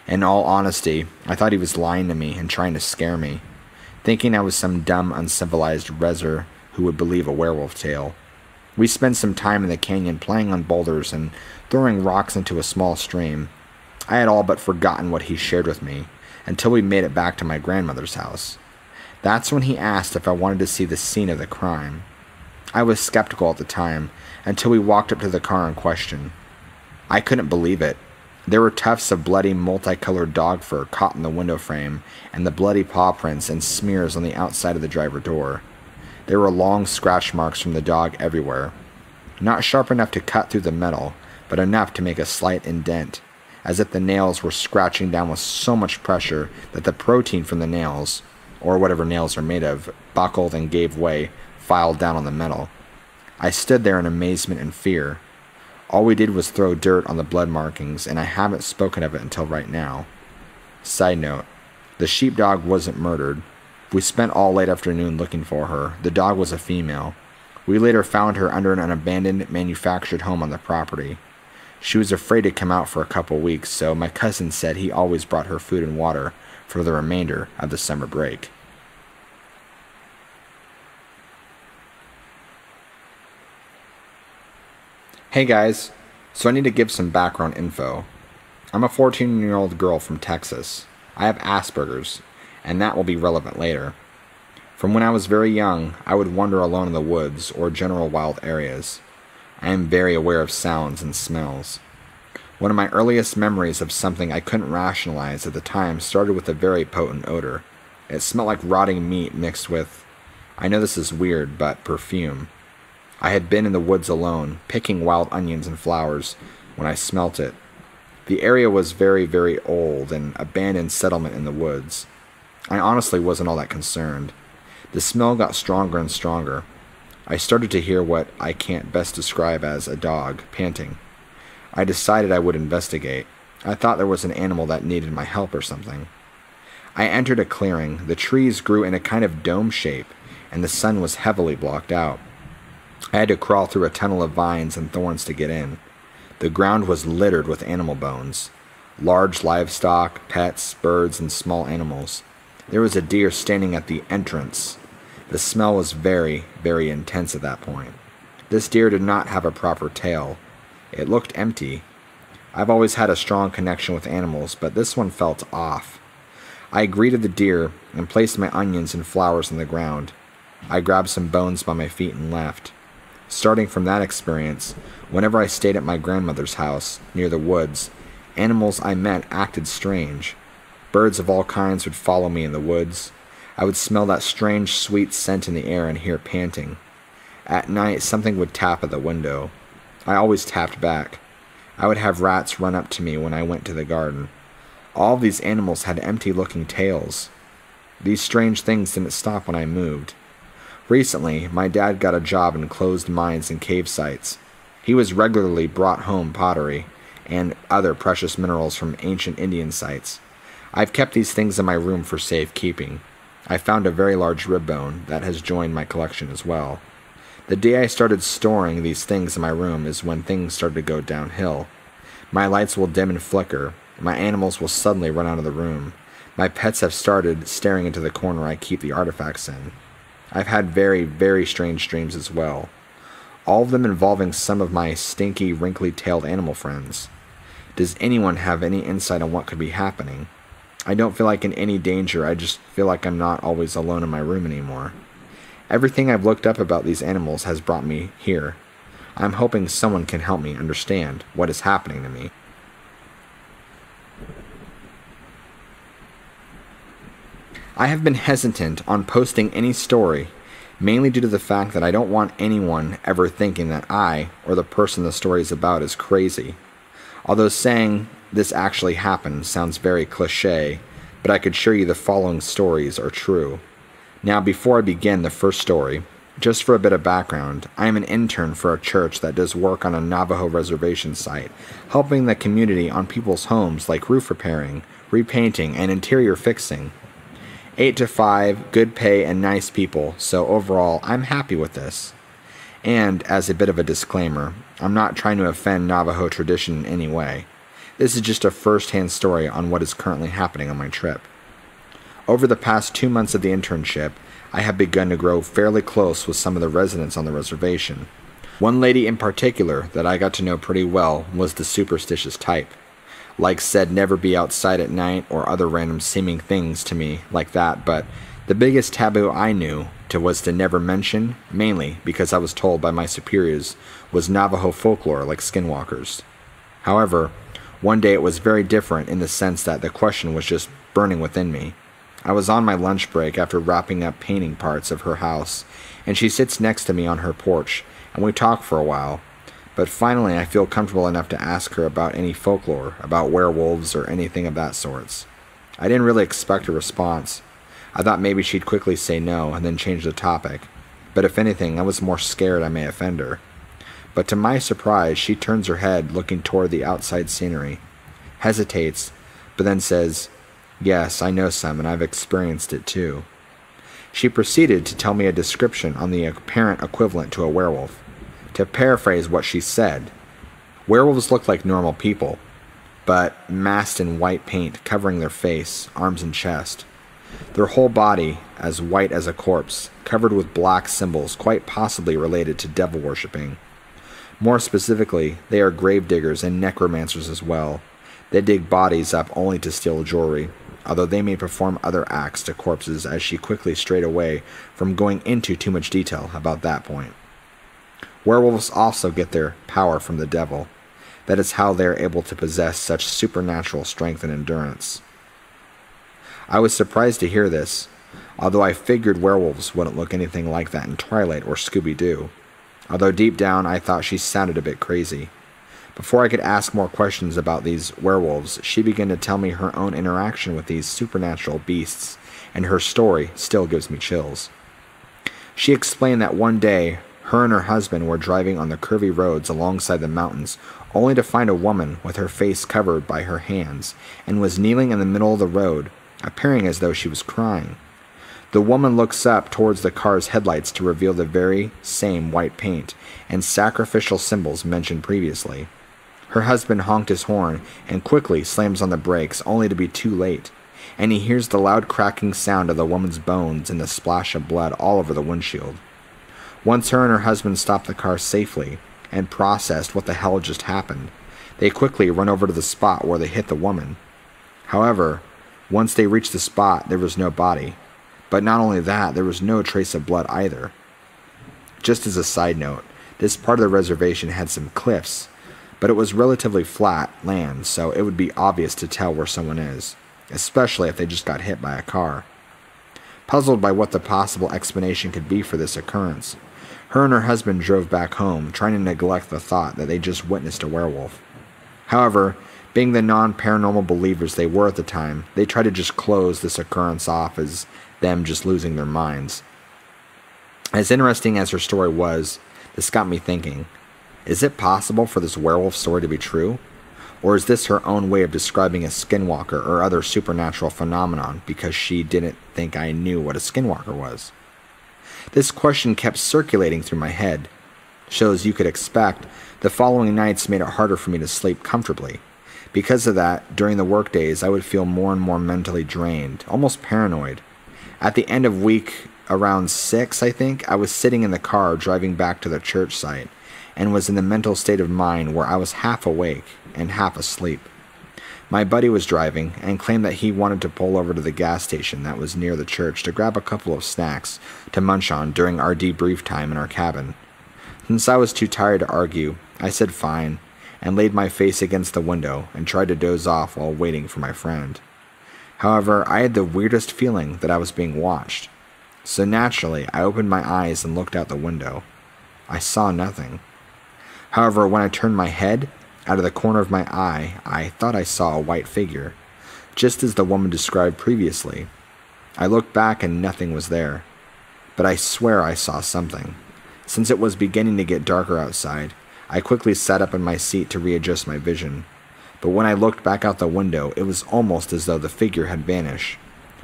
Speaker 1: In all honesty, I thought he was lying to me and trying to scare me, thinking I was some dumb, uncivilized rezzer who would believe a werewolf tale. We spent some time in the canyon playing on boulders and throwing rocks into a small stream. I had all but forgotten what he shared with me, until we made it back to my grandmother's house. That's when he asked if I wanted to see the scene of the crime. I was skeptical at the time, until we walked up to the car in question. I couldn't believe it. There were tufts of bloody, multicolored dog fur caught in the window frame, and the bloody paw prints and smears on the outside of the driver door. There were long scratch marks from the dog everywhere. Not sharp enough to cut through the metal, but enough to make a slight indent, as if the nails were scratching down with so much pressure that the protein from the nails, or whatever nails are made of, buckled and gave way, filed down on the metal. I stood there in amazement and fear. All we did was throw dirt on the blood markings, and I haven't spoken of it until right now. Side note, the sheepdog wasn't murdered. We spent all late afternoon looking for her. The dog was a female. We later found her under an abandoned manufactured home on the property. She was afraid to come out for a couple weeks, so my cousin said he always brought her food and water for the remainder of the summer break. Hey guys, so I need to give some background info. I'm a 14-year-old girl from Texas. I have Asperger's, and that will be relevant later. From when I was very young, I would wander alone in the woods or general wild areas. I am very aware of sounds and smells. One of my earliest memories of something I couldn't rationalize at the time started with a very potent odor. It smelled like rotting meat mixed with, I know this is weird, but perfume. I had been in the woods alone, picking wild onions and flowers, when I smelt it. The area was very, very old, an abandoned settlement in the woods. I honestly wasn't all that concerned. The smell got stronger and stronger. I started to hear what I can't best describe as a dog panting. I decided I would investigate. I thought there was an animal that needed my help or something. I entered a clearing. The trees grew in a kind of dome shape, and the sun was heavily blocked out. I had to crawl through a tunnel of vines and thorns to get in. The ground was littered with animal bones. Large livestock, pets, birds, and small animals. There was a deer standing at the entrance. The smell was very, very intense at that point. This deer did not have a proper tail. It looked empty. I've always had a strong connection with animals, but this one felt off. I greeted the deer and placed my onions and flowers on the ground. I grabbed some bones by my feet and left. Starting from that experience, whenever I stayed at my grandmother's house, near the woods, animals I met acted strange. Birds of all kinds would follow me in the woods. I would smell that strange, sweet scent in the air and hear panting. At night, something would tap at the window. I always tapped back. I would have rats run up to me when I went to the garden. All of these animals had empty-looking tails. These strange things didn't stop when I moved. Recently, my dad got a job in closed mines and cave sites. He was regularly brought home pottery and other precious minerals from ancient Indian sites. I've kept these things in my room for safekeeping. I found a very large rib bone that has joined my collection as well. The day I started storing these things in my room is when things started to go downhill. My lights will dim and flicker. My animals will suddenly run out of the room. My pets have started staring into the corner I keep the artifacts in. I've had very, very strange dreams as well. All of them involving some of my stinky, wrinkly-tailed animal friends. Does anyone have any insight on what could be happening? I don't feel like in any danger, I just feel like I'm not always alone in my room anymore. Everything I've looked up about these animals has brought me here. I'm hoping someone can help me understand what is happening to me. I have been hesitant on posting any story, mainly due to the fact that I don't want anyone ever thinking that I, or the person the story is about, is crazy. Although saying this actually happened sounds very cliché, but I could assure you the following stories are true. Now, before I begin the first story, just for a bit of background, I am an intern for a church that does work on a Navajo reservation site, helping the community on people's homes like roof repairing, repainting, and interior fixing. 8 to 5, good pay, and nice people, so overall, I'm happy with this. And, as a bit of a disclaimer, I'm not trying to offend Navajo tradition in any way. This is just a first-hand story on what is currently happening on my trip. Over the past 2 months of the internship, I have begun to grow fairly close with some of the residents on the reservation. One lady in particular that I got to know pretty well was the superstitious type. Like said, never be outside at night or other random seeming things to me like that, but the biggest taboo I knew was to never mention, mainly because I was told by my superiors, was Navajo folklore like skinwalkers. However, one day it was very different in the sense that the question was just burning within me. I was on my lunch break after wrapping up painting parts of her house, and she sits next to me on her porch, and we talk for a while. But finally I feel comfortable enough to ask her about any folklore, about werewolves or anything of that sorts. I didn't really expect a response. I thought maybe she'd quickly say no and then change the topic, but if anything, I was more scared I may offend her. But to my surprise, she turns her head looking toward the outside scenery, hesitates, but then says, "Yes, I know some, and I've experienced it too." She proceeded to tell me a description on the apparent equivalent to a werewolf. To paraphrase what she said, werewolves look like normal people, but masked in white paint covering their face, arms, and chest. Their whole body as white as a corpse, covered with black symbols quite possibly related to devil worshipping. More specifically, they are gravediggers and necromancers as well. They dig bodies up only to steal jewelry, although they may perform other acts to corpses, as she quickly strayed away from going into too much detail about that point. Werewolves also get their power from the devil. That is how they are able to possess such supernatural strength and endurance. I was surprised to hear this, although I figured werewolves wouldn't look anything like that in Twilight or Scooby-Doo, although deep down I thought she sounded a bit crazy. Before I could ask more questions about these werewolves, she began to tell me her own interaction with these supernatural beasts, and her story still gives me chills. She explained that one day, her and her husband were driving on the curvy roads alongside the mountains, only to find a woman with her face covered by her hands, and was kneeling in the middle of the road, appearing as though she was crying. The woman looks up towards the car's headlights to reveal the very same white paint and sacrificial symbols mentioned previously. Her husband honked his horn and quickly slams on the brakes, only to be too late, and he hears the loud cracking sound of the woman's bones and the splash of blood all over the windshield. Once her and her husband stopped the car safely and processed what the hell just happened, they quickly run over to the spot where they hit the woman. However, once they reached the spot, there was no body. But not only that, there was no trace of blood either. Just as a side note, this part of the reservation had some cliffs, but it was relatively flat land, so it would be obvious to tell where someone is, especially if they just got hit by a car. Puzzled by what the possible explanation could be for this occurrence, her and her husband drove back home, trying to neglect the thought that they just witnessed a werewolf. However, being the non-paranormal believers they were at the time, they tried to just close this occurrence off as them just losing their minds. As interesting as her story was, this got me thinking, is it possible for this werewolf story to be true? Or is this her own way of describing a skinwalker or other supernatural phenomenon because she didn't think I knew what a skinwalker was? This question kept circulating through my head. Shows you could expect, the following nights made it harder for me to sleep comfortably. Because of that, during the work days, I would feel more and more mentally drained, almost paranoid. At the end of week around 6, I think, I was sitting in the car driving back to the church site and was in the mental state of mind where I was half awake and half asleep. My buddy was driving and claimed that he wanted to pull over to the gas station that was near the church to grab a couple of snacks to munch on during our debrief time in our cabin. Since I was too tired to argue, I said fine and laid my face against the window and tried to doze off while waiting for my friend. However, I had the weirdest feeling that I was being watched. So naturally, I opened my eyes and looked out the window. I saw nothing. However, when I turned my head, out of the corner of my eye, I thought I saw a white figure, just as the woman described previously. I looked back and nothing was there, but I swear I saw something. Since it was beginning to get darker outside, I quickly sat up in my seat to readjust my vision. But when I looked back out the window, it was almost as though the figure had vanished.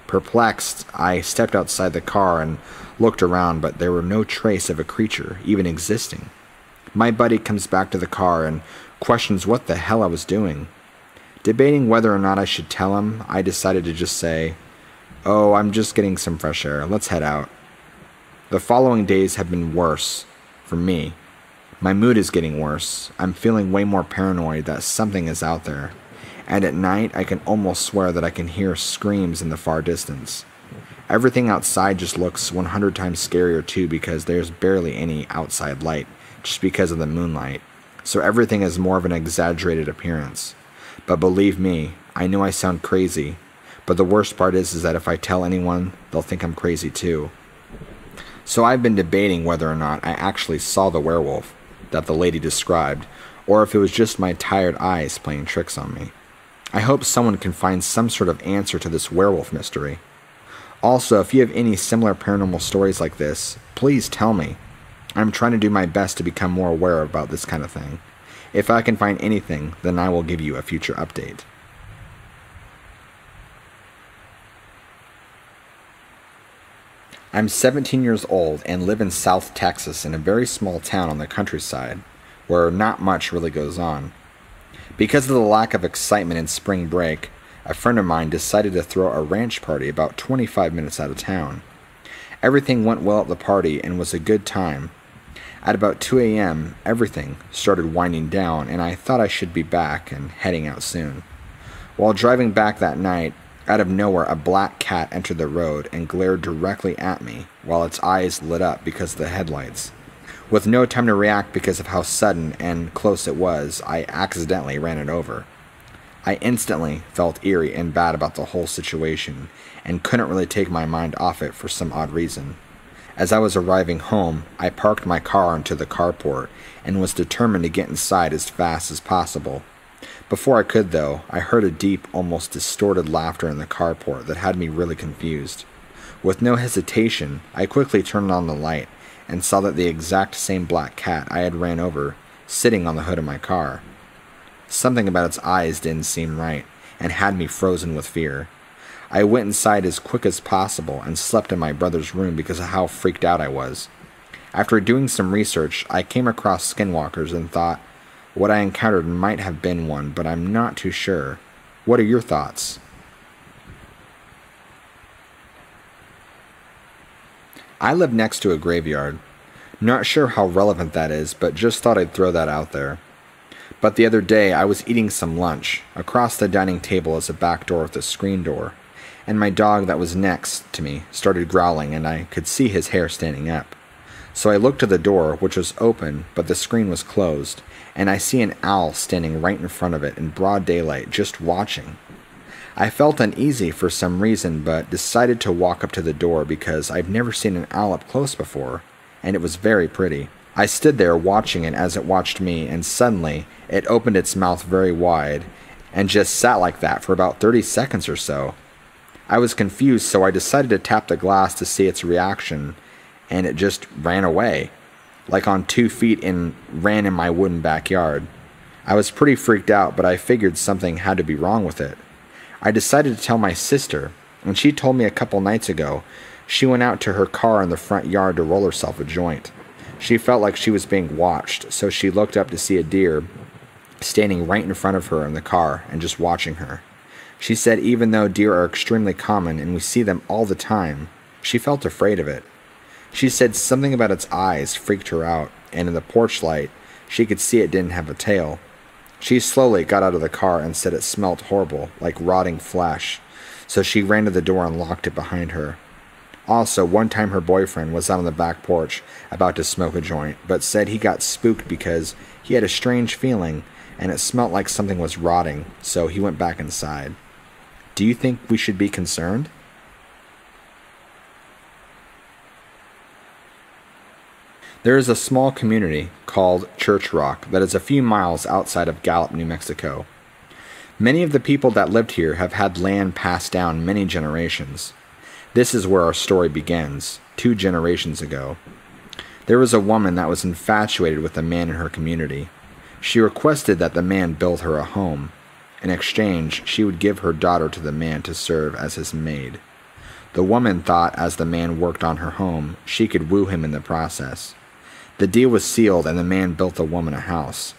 Speaker 1: Perplexed, I stepped outside the car and looked around, but there were no trace of a creature even existing. My buddy comes back to the car and questions what the hell I was doing. Debating whether or not I should tell him, I decided to just say, "Oh, I'm just getting some fresh air. Let's head out." The following days have been worse for me. My mood is getting worse. I'm feeling way more paranoid that something is out there. And at night, I can almost swear that I can hear screams in the far distance. Everything outside just looks 100 times scarier too because there's barely any outside light, just because of the moonlight. So everything has more of an exaggerated appearance. But believe me, I know I sound crazy, but the worst part is that if I tell anyone, they'll think I'm crazy too. So I've been debating whether or not I actually saw the werewolf that the lady described, or if it was just my tired eyes playing tricks on me. I hope someone can find some sort of answer to this werewolf mystery. Also, if you have any similar paranormal stories like this, please tell me. I'm trying to do my best to become more aware about this kind of thing. If I can find anything, then I will give you a future update. I'm 17 years old and live in South Texas in a very small town on the countryside, where not much really goes on. Because of the lack of excitement in spring break, a friend of mine decided to throw a ranch party about 25 minutes out of town. Everything went well at the party and was a good time. At about 2 a.m., everything started winding down, and I thought I should be back and heading out soon. While driving back that night, out of nowhere a black cat entered the road and glared directly at me while its eyes lit up because of the headlights. With no time to react because of how sudden and close it was, I accidentally ran it over. I instantly felt eerie and bad about the whole situation and couldn't really take my mind off it for some odd reason. As I was arriving home, I parked my car into the carport and was determined to get inside as fast as possible. Before I could, though, I heard a deep, almost distorted laughter in the carport that had me really confused. With no hesitation, I quickly turned on the light and saw that the exact same black cat I had ran over, sitting on the hood of my car. Something about its eyes didn't seem right, and had me frozen with fear. I went inside as quick as possible and slept in my brother's room because of how freaked out I was. After doing some research, I came across skinwalkers and thought what I encountered might have been one, but I'm not too sure. What are your thoughts? I live next to a graveyard. Not sure how relevant that is, but just thought I'd throw that out there. But the other day, I was eating some lunch. Across the dining table is a back door with a screen door, and my dog that was next to me started growling, and I could see his hair standing up. So I looked to the door, which was open, but the screen was closed, and I see an owl standing right in front of it in broad daylight, just watching. I felt uneasy for some reason, but decided to walk up to the door because I've never seen an owl up close before, and it was very pretty. I stood there watching it as it watched me, and suddenly it opened its mouth very wide and just sat like that for about 30 seconds or so. I was confused, so I decided to tap the glass to see its reaction, and it just ran away, like on 2 feet, and ran in my wooden backyard. I was pretty freaked out, but I figured something had to be wrong with it. I decided to tell my sister, and she told me a couple nights ago she went out to her car in the front yard to roll herself a joint. She felt like she was being watched, so she looked up to see a deer standing right in front of her in the car and just watching her. She said even though deer are extremely common and we see them all the time, she felt afraid of it. She said something about its eyes freaked her out, and in the porch light, she could see it didn't have a tail. She slowly got out of the car and said it smelt horrible, like rotting flesh, so she ran to the door and locked it behind her. Also, one time her boyfriend was out on the back porch about to smoke a joint, but said he got spooked because he had a strange feeling and it smelt like something was rotting, so he went back inside. Do you think we should be concerned? There is a small community called Church Rock that is a few miles outside of Gallup, New Mexico. Many of the people that lived here have had land passed down many generations. This is where our story begins, 2 generations ago. There was a woman that was infatuated with a man in her community. She requested that the man build her a home. In exchange, she would give her daughter to the man to serve as his maid. The woman thought as the man worked on her home, she could woo him in the process. The deal was sealed and the man built the woman a house.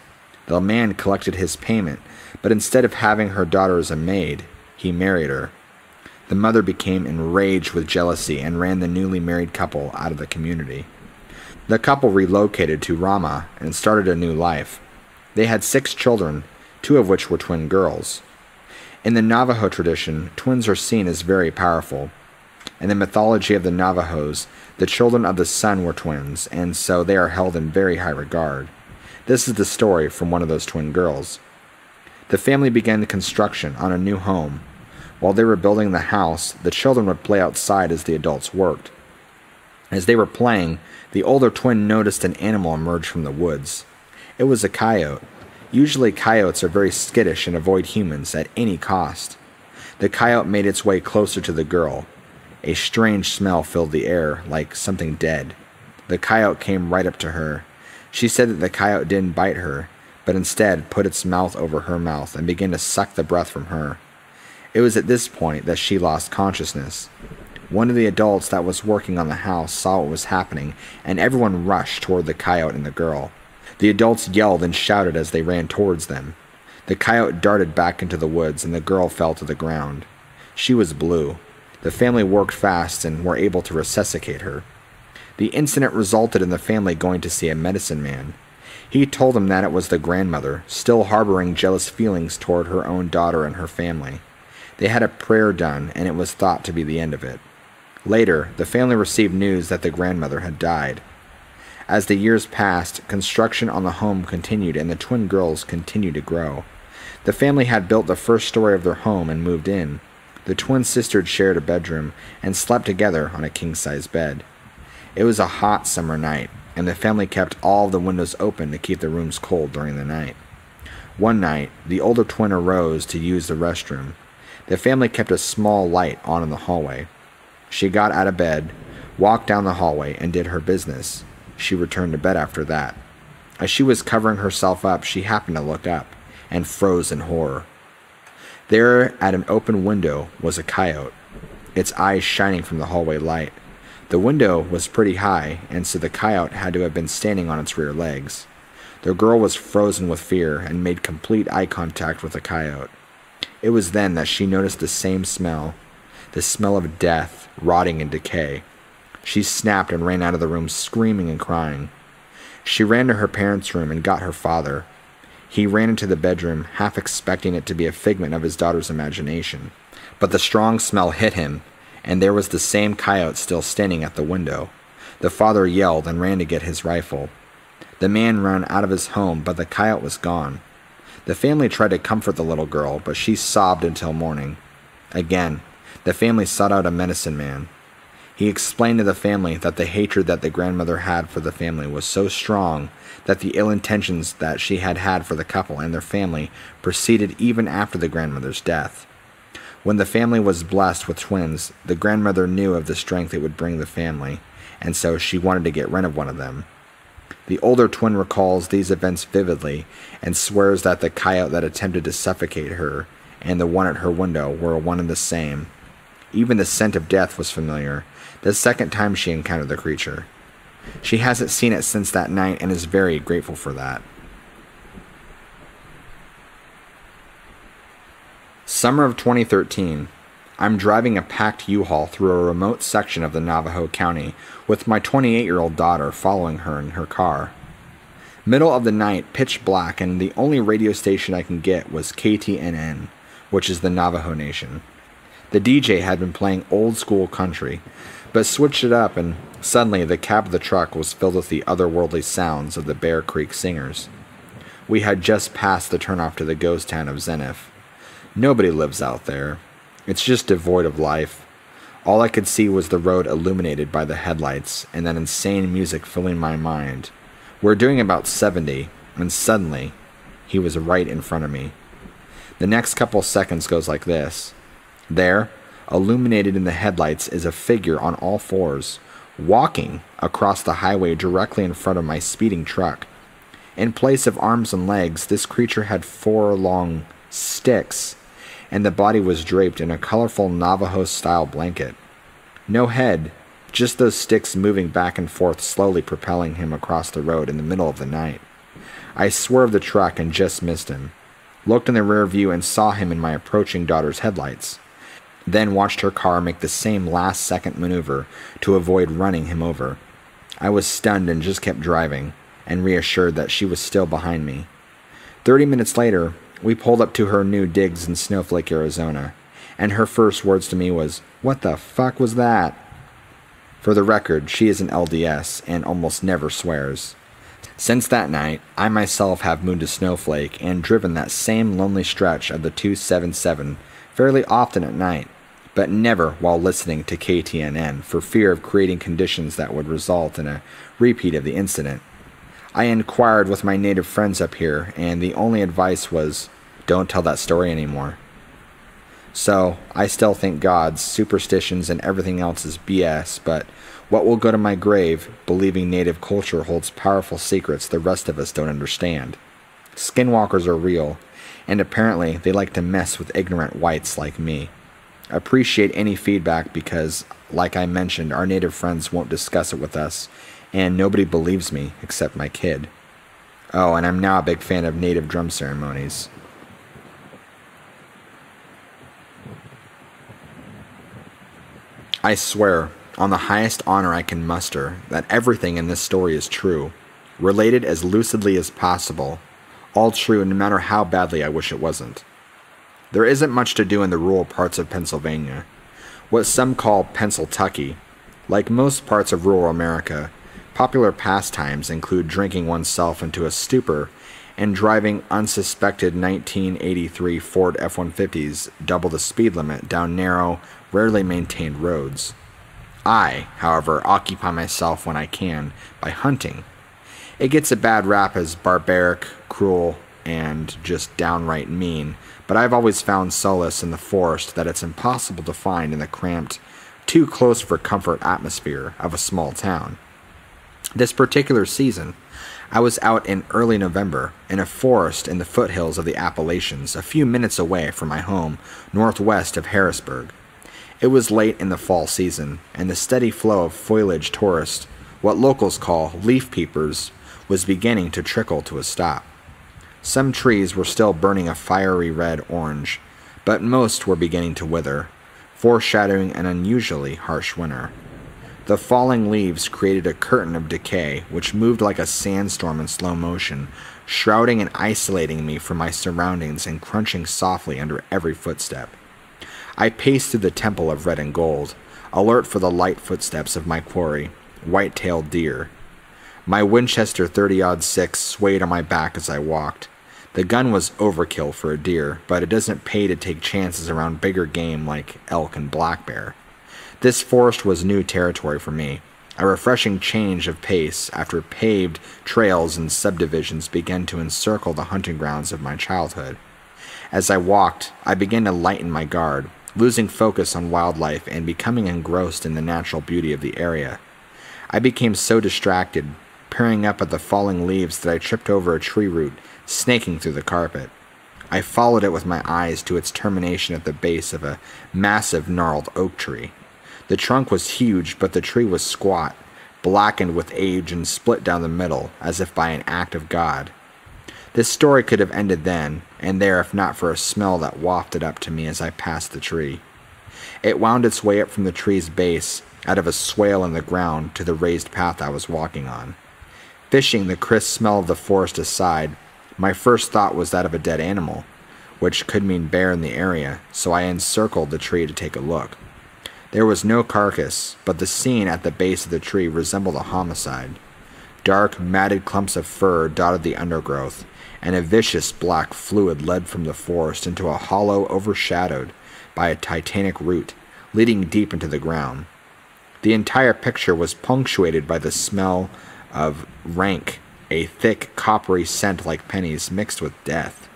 Speaker 1: The man collected his payment, but instead of having her daughter as a maid, he married her. The mother became enraged with jealousy and ran the newly married couple out of the community. The couple relocated to Ramah and started a new life. They had 6 children, 2 of which were twin girls. In the Navajo tradition, twins are seen as very powerful. In the mythology of the Navajos, the children of the sun were twins, and so they are held in very high regard. This is the story from one of those twin girls. The family began the construction on a new home. While they were building the house, the children would play outside as the adults worked. As they were playing, the older twin noticed an animal emerge from the woods. It was a coyote. Usually coyotes are very skittish and avoid humans at any cost. The coyote made its way closer to the girl. A strange smell filled the air, like something dead. The coyote came right up to her. She said that the coyote didn't bite her, but instead put its mouth over her mouth and began to suck the breath from her. It was at this point that she lost consciousness. One of the adults that was working on the house saw what was happening, and everyone rushed toward the coyote and the girl. The adults yelled and shouted as they ran towards them. The coyote darted back into the woods, and the girl fell to the ground. She was blue. The family worked fast and were able to resuscitate her. The incident resulted in the family going to see a medicine man. He told them that it was the grandmother, still harboring jealous feelings toward her own daughter and her family. They had a prayer done, and it was thought to be the end of it. Later, the family received news that the grandmother had died. As the years passed, construction on the home continued and the twin girls continued to grow. The family had built the first story of their home and moved in. The twin sisters shared a bedroom and slept together on a king-size bed. It was a hot summer night, and the family kept all of the windows open to keep the rooms cold during the night. One night, the older twin arose to use the restroom. The family kept a small light on in the hallway. She got out of bed, walked down the hallway, and did her business. She returned to bed after that. As she was covering herself up, she happened to look up and froze in horror. There, at an open window, was a coyote, its eyes shining from the hallway light. The window was pretty high, and so the coyote had to have been standing on its rear legs. The girl was frozen with fear and made complete eye contact with the coyote. It was then that she noticed the same smell, the smell of death, rotting, and decay. She snapped and ran out of the room screaming and crying. She ran to her parents' room and got her father. He ran into the bedroom, half expecting it to be a figment of his daughter's imagination. But the strong smell hit him, and there was the same coyote still standing at the window. The father yelled and ran to get his rifle. The man ran out of his home, but the coyote was gone. The family tried to comfort the little girl, but she sobbed until morning. Again, the family sought out a medicine man. He explained to the family that the hatred that the grandmother had for the family was so strong that the ill intentions that she had had for the couple and their family proceeded even after the grandmother's death. When the family was blessed with twins, the grandmother knew of the strength it would bring the family, and so she wanted to get rid of one of them. The older twin recalls these events vividly and swears that the coyote that attempted to suffocate her and the one at her window were one and the same. Even the scent of death was familiar, the second time she encountered the creature. She hasn't seen it since that night and is very grateful for that. Summer of 2013. I'm driving a packed U-Haul through a remote section of the Navajo County with my 28-year-old daughter following her in her car. Middle of the night, pitch black, and the only radio station I can get was KTNN, which is the Navajo Nation. The DJ had been playing old school country, but switched it up, and suddenly the cab of the truck was filled with the otherworldly sounds of the Bear Creek Singers. We had just passed the turnoff to the ghost town of Zenith. Nobody lives out there. It's just devoid of life. All I could see was the road illuminated by the headlights, and that insane music filling my mind. We're doing about 70, and suddenly, he was right in front of me. The next couple seconds goes like this. There, illuminated in the headlights, is a figure on all fours, walking across the highway directly in front of my speeding truck. In place of arms and legs, this creature had 4 long sticks, and the body was draped in a colorful Navajo-style blanket. No head, just those sticks moving back and forth, slowly propelling him across the road in the middle of the night. I swerved the truck and just missed him. Looked in the rear view and saw him in my approaching daughter's headlights. Then watched her car make the same last-second maneuver to avoid running him over. I was stunned and just kept driving, and reassured that she was still behind me. 30 minutes later, we pulled up to her new digs in Snowflake, Arizona, and her first words to me was, "What the fuck was that?" For the record, she is an LDS and almost never swears. Since that night, I myself have moved to Snowflake and driven that same lonely stretch of the 277 fairly often at night, but never while listening to KTNN for fear of creating conditions that would result in a repeat of the incident. I inquired with my native friends up here, and the only advice was, don't tell that story anymore. So, I still think gods, superstitions, and everything else is BS, but what will go to my grave believing native culture holds powerful secrets the rest of us don't understand? Skinwalkers are real, and apparently they like to mess with ignorant whites like me. Appreciate any feedback because, like I mentioned, our native friends won't discuss it with us, and nobody believes me except my kid. Oh, and I'm now a big fan of native drum ceremonies. I swear, on the highest honor I can muster, that everything in this story is true, related as lucidly as possible, all true no matter how badly I wish it wasn't. There isn't much to do in the rural parts of Pennsylvania, what some call Pennsyltucky. Like most parts of rural America, popular pastimes include drinking oneself into a stupor and driving unsuspected 1983 Ford F-150s double the speed limit down narrow, rarely maintained roads. I, however, occupy myself when I can by hunting. It gets a bad rap as barbaric, cruel, and just downright mean, but I've always found solace in the forest that it's impossible to find in the cramped, too close for comfort atmosphere of a small town. This particular season, I was out in early November in a forest in the foothills of the Appalachians, a few minutes away from my home northwest of Harrisburg. It was late in the fall season, and the steady flow of foliage tourists, what locals call leaf peepers, was beginning to trickle to a stop. Some trees were still burning a fiery red-orange, but most were beginning to wither, foreshadowing an unusually harsh winter. The falling leaves created a curtain of decay which moved like a sandstorm in slow motion, shrouding and isolating me from my surroundings and crunching softly under every footstep. I paced through the temple of red and gold, alert for the light footsteps of my quarry, white-tailed deer. My Winchester 30-06 swayed on my back as I walked. The gun was overkill for a deer, but it doesn't pay to take chances around bigger game like elk and black bear. This forest was new territory for me, a refreshing change of pace after paved trails and subdivisions began to encircle the hunting grounds of my childhood. As I walked, I began to lighten my guard, losing focus on wildlife and becoming engrossed in the natural beauty of the area. I became so distracted, peering up at the falling leaves, that I tripped over a tree root, snaking through the carpet. I followed it with my eyes to its termination at the base of a massive gnarled oak tree. The trunk was huge, but the tree was squat, blackened with age and split down the middle, as if by an act of God. This story could have ended then and there if not for a smell that wafted up to me as I passed the tree. It wound its way up from the tree's base, out of a swale in the ground, to the raised path I was walking on. Fishing the crisp smell of the forest aside, my first thought was that of a dead animal, which could mean bear in the area, so I encircled the tree to take a look. There was no carcass, but the scene at the base of the tree resembled a homicide. Dark, matted clumps of fur dotted the undergrowth, and a vicious black fluid led from the forest into a hollow overshadowed by a titanic root leading deep into the ground. The entire picture was punctuated by the smell of rank, a thick, coppery scent like pennies mixed with death.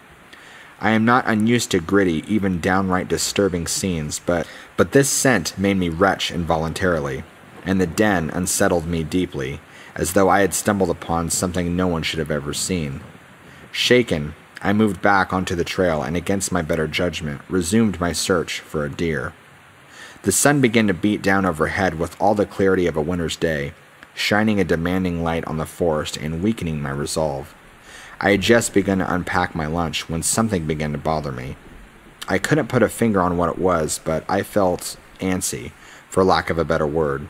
Speaker 1: I am not unused to gritty, even downright disturbing scenes, but this scent made me retch involuntarily, and the den unsettled me deeply, as though I had stumbled upon something no one should have ever seen. Shaken, I moved back onto the trail and, against my better judgment, resumed my search for a deer. The sun began to beat down overhead with all the clarity of a winter's day, shining a demanding light on the forest and weakening my resolve. I had just begun to unpack my lunch when something began to bother me. I couldn't put a finger on what it was, but I felt antsy, for lack of a better word,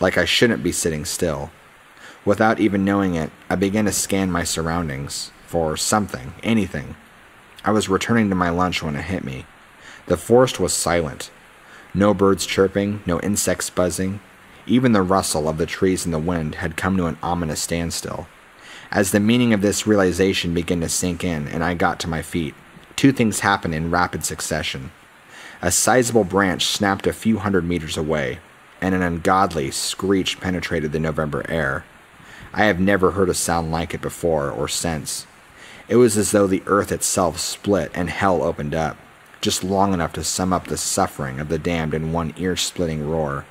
Speaker 1: like I shouldn't be sitting still. Without even knowing it, I began to scan my surroundings for something, anything. I was returning to my lunch when it hit me. The forest was silent. No birds chirping, no insects buzzing. Even the rustle of the trees in the wind had come to an ominous standstill. As the meaning of this realization began to sink in and I got to my feet, two things happened in rapid succession. A sizable branch snapped a few hundred meters away, and an ungodly screech penetrated the November air. I have never heard a sound like it before or since. It was as though the earth itself split and hell opened up, just long enough to sum up the suffering of the damned in one ear-splitting roar.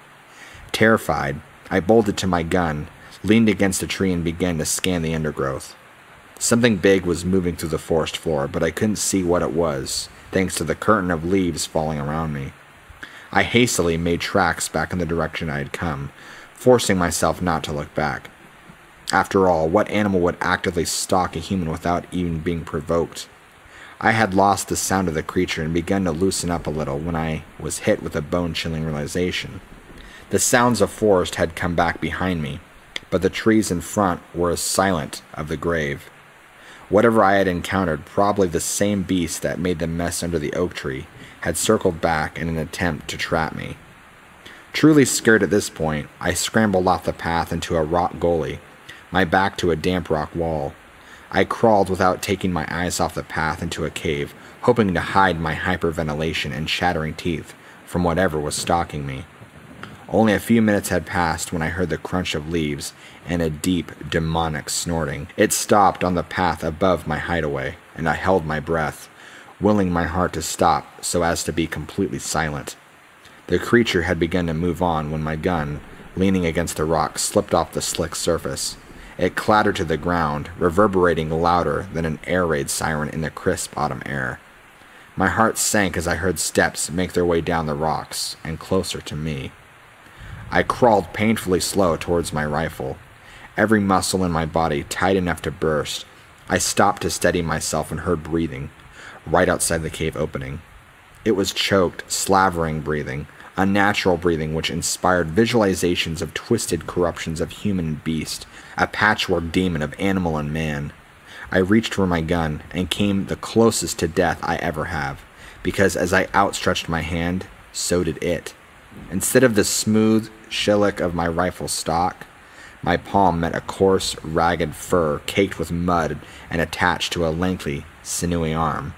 Speaker 1: Terrified, I bolted to my gun, leaned against a tree and began to scan the undergrowth. Something big was moving through the forest floor, but I couldn't see what it was, thanks to the curtain of leaves falling around me. I hastily made tracks back in the direction I had come, forcing myself not to look back. After all, what animal would actively stalk a human without even being provoked? I had lost the sound of the creature and begun to loosen up a little when I was hit with a bone-chilling realization. The sounds of forest had come back behind me, but the trees in front were as silent of the grave. Whatever I had encountered, probably the same beast that made the mess under the oak tree, had circled back in an attempt to trap me. Truly scared at this point, I scrambled off the path into a rock gully, my back to a damp rock wall. I crawled without taking my eyes off the path into a cave, hoping to hide my hyperventilation and chattering teeth from whatever was stalking me. Only a few minutes had passed when I heard the crunch of leaves and a deep, demonic snorting. It stopped on the path above my hideaway, and I held my breath, willing my heart to stop so as to be completely silent. The creature had begun to move on when my gun, leaning against a rock, slipped off the slick surface. It clattered to the ground, reverberating louder than an air raid siren in the crisp autumn air. My heart sank as I heard steps make their way down the rocks and closer to me. I crawled painfully slow towards my rifle, every muscle in my body tight enough to burst. I stopped to steady myself and heard breathing, right outside the cave opening. It was choked, slavering breathing, unnatural breathing which inspired visualizations of twisted corruptions of human and beast, a patchwork demon of animal and man. I reached for my gun and came the closest to death I ever have, because as I outstretched my hand, so did it. Instead of the smooth shellac of my rifle stock, my palm met a coarse, ragged fur caked with mud and attached to a lengthy, sinewy arm.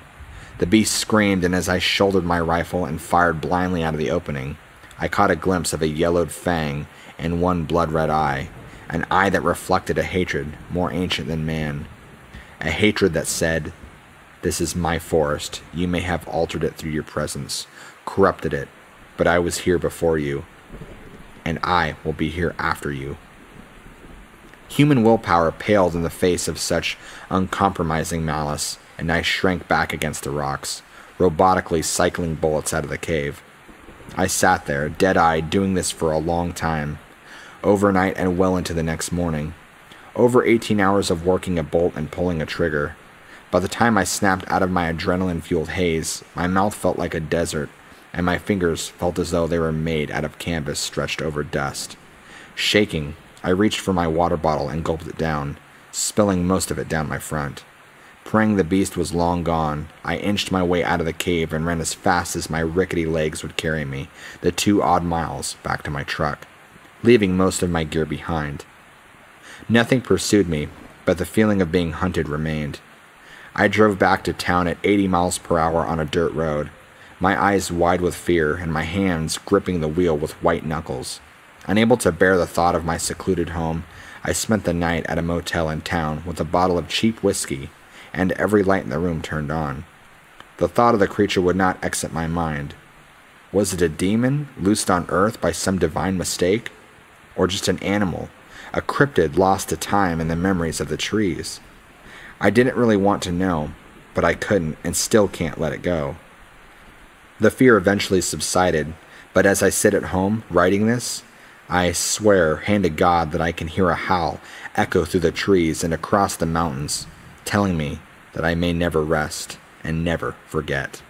Speaker 1: The beast screamed, and as I shouldered my rifle and fired blindly out of the opening, I caught a glimpse of a yellowed fang and one blood-red eye, an eye that reflected a hatred more ancient than man, a hatred that said, "This is my forest. You may have altered it through your presence, corrupted it, but I was here before you, and I will be here after you." Human willpower paled in the face of such uncompromising malice, and I shrank back against the rocks, robotically cycling bullets out of the cave. I sat there, dead-eyed, doing this for a long time, overnight and well into the next morning. Over 18 hours of working a bolt and pulling a trigger. By the time I snapped out of my adrenaline-fueled haze, my mouth felt like a desert, and my fingers felt as though they were made out of canvas stretched over dust. Shaking, I reached for my water bottle and gulped it down, spilling most of it down my front. Praying the beast was long gone, I inched my way out of the cave and ran as fast as my rickety legs would carry me, the 2 odd miles back to my truck, leaving most of my gear behind. Nothing pursued me, but the feeling of being hunted remained. I drove back to town at 80 miles per hour on a dirt road, my eyes wide with fear and my hands gripping the wheel with white knuckles. Unable to bear the thought of my secluded home, I spent the night at a motel in town with a bottle of cheap whiskey and every light in the room turned on. The thought of the creature would not exit my mind. Was it a demon loosed on Earth by some divine mistake? Or just an animal, a cryptid lost to time and the memories of the trees? I didn't really want to know, but I couldn't and still can't let it go. The fear eventually subsided, but as I sit at home writing this, I swear, hand to God, that I can hear a howl echo through the trees and across the mountains, telling me that I may never rest and never forget.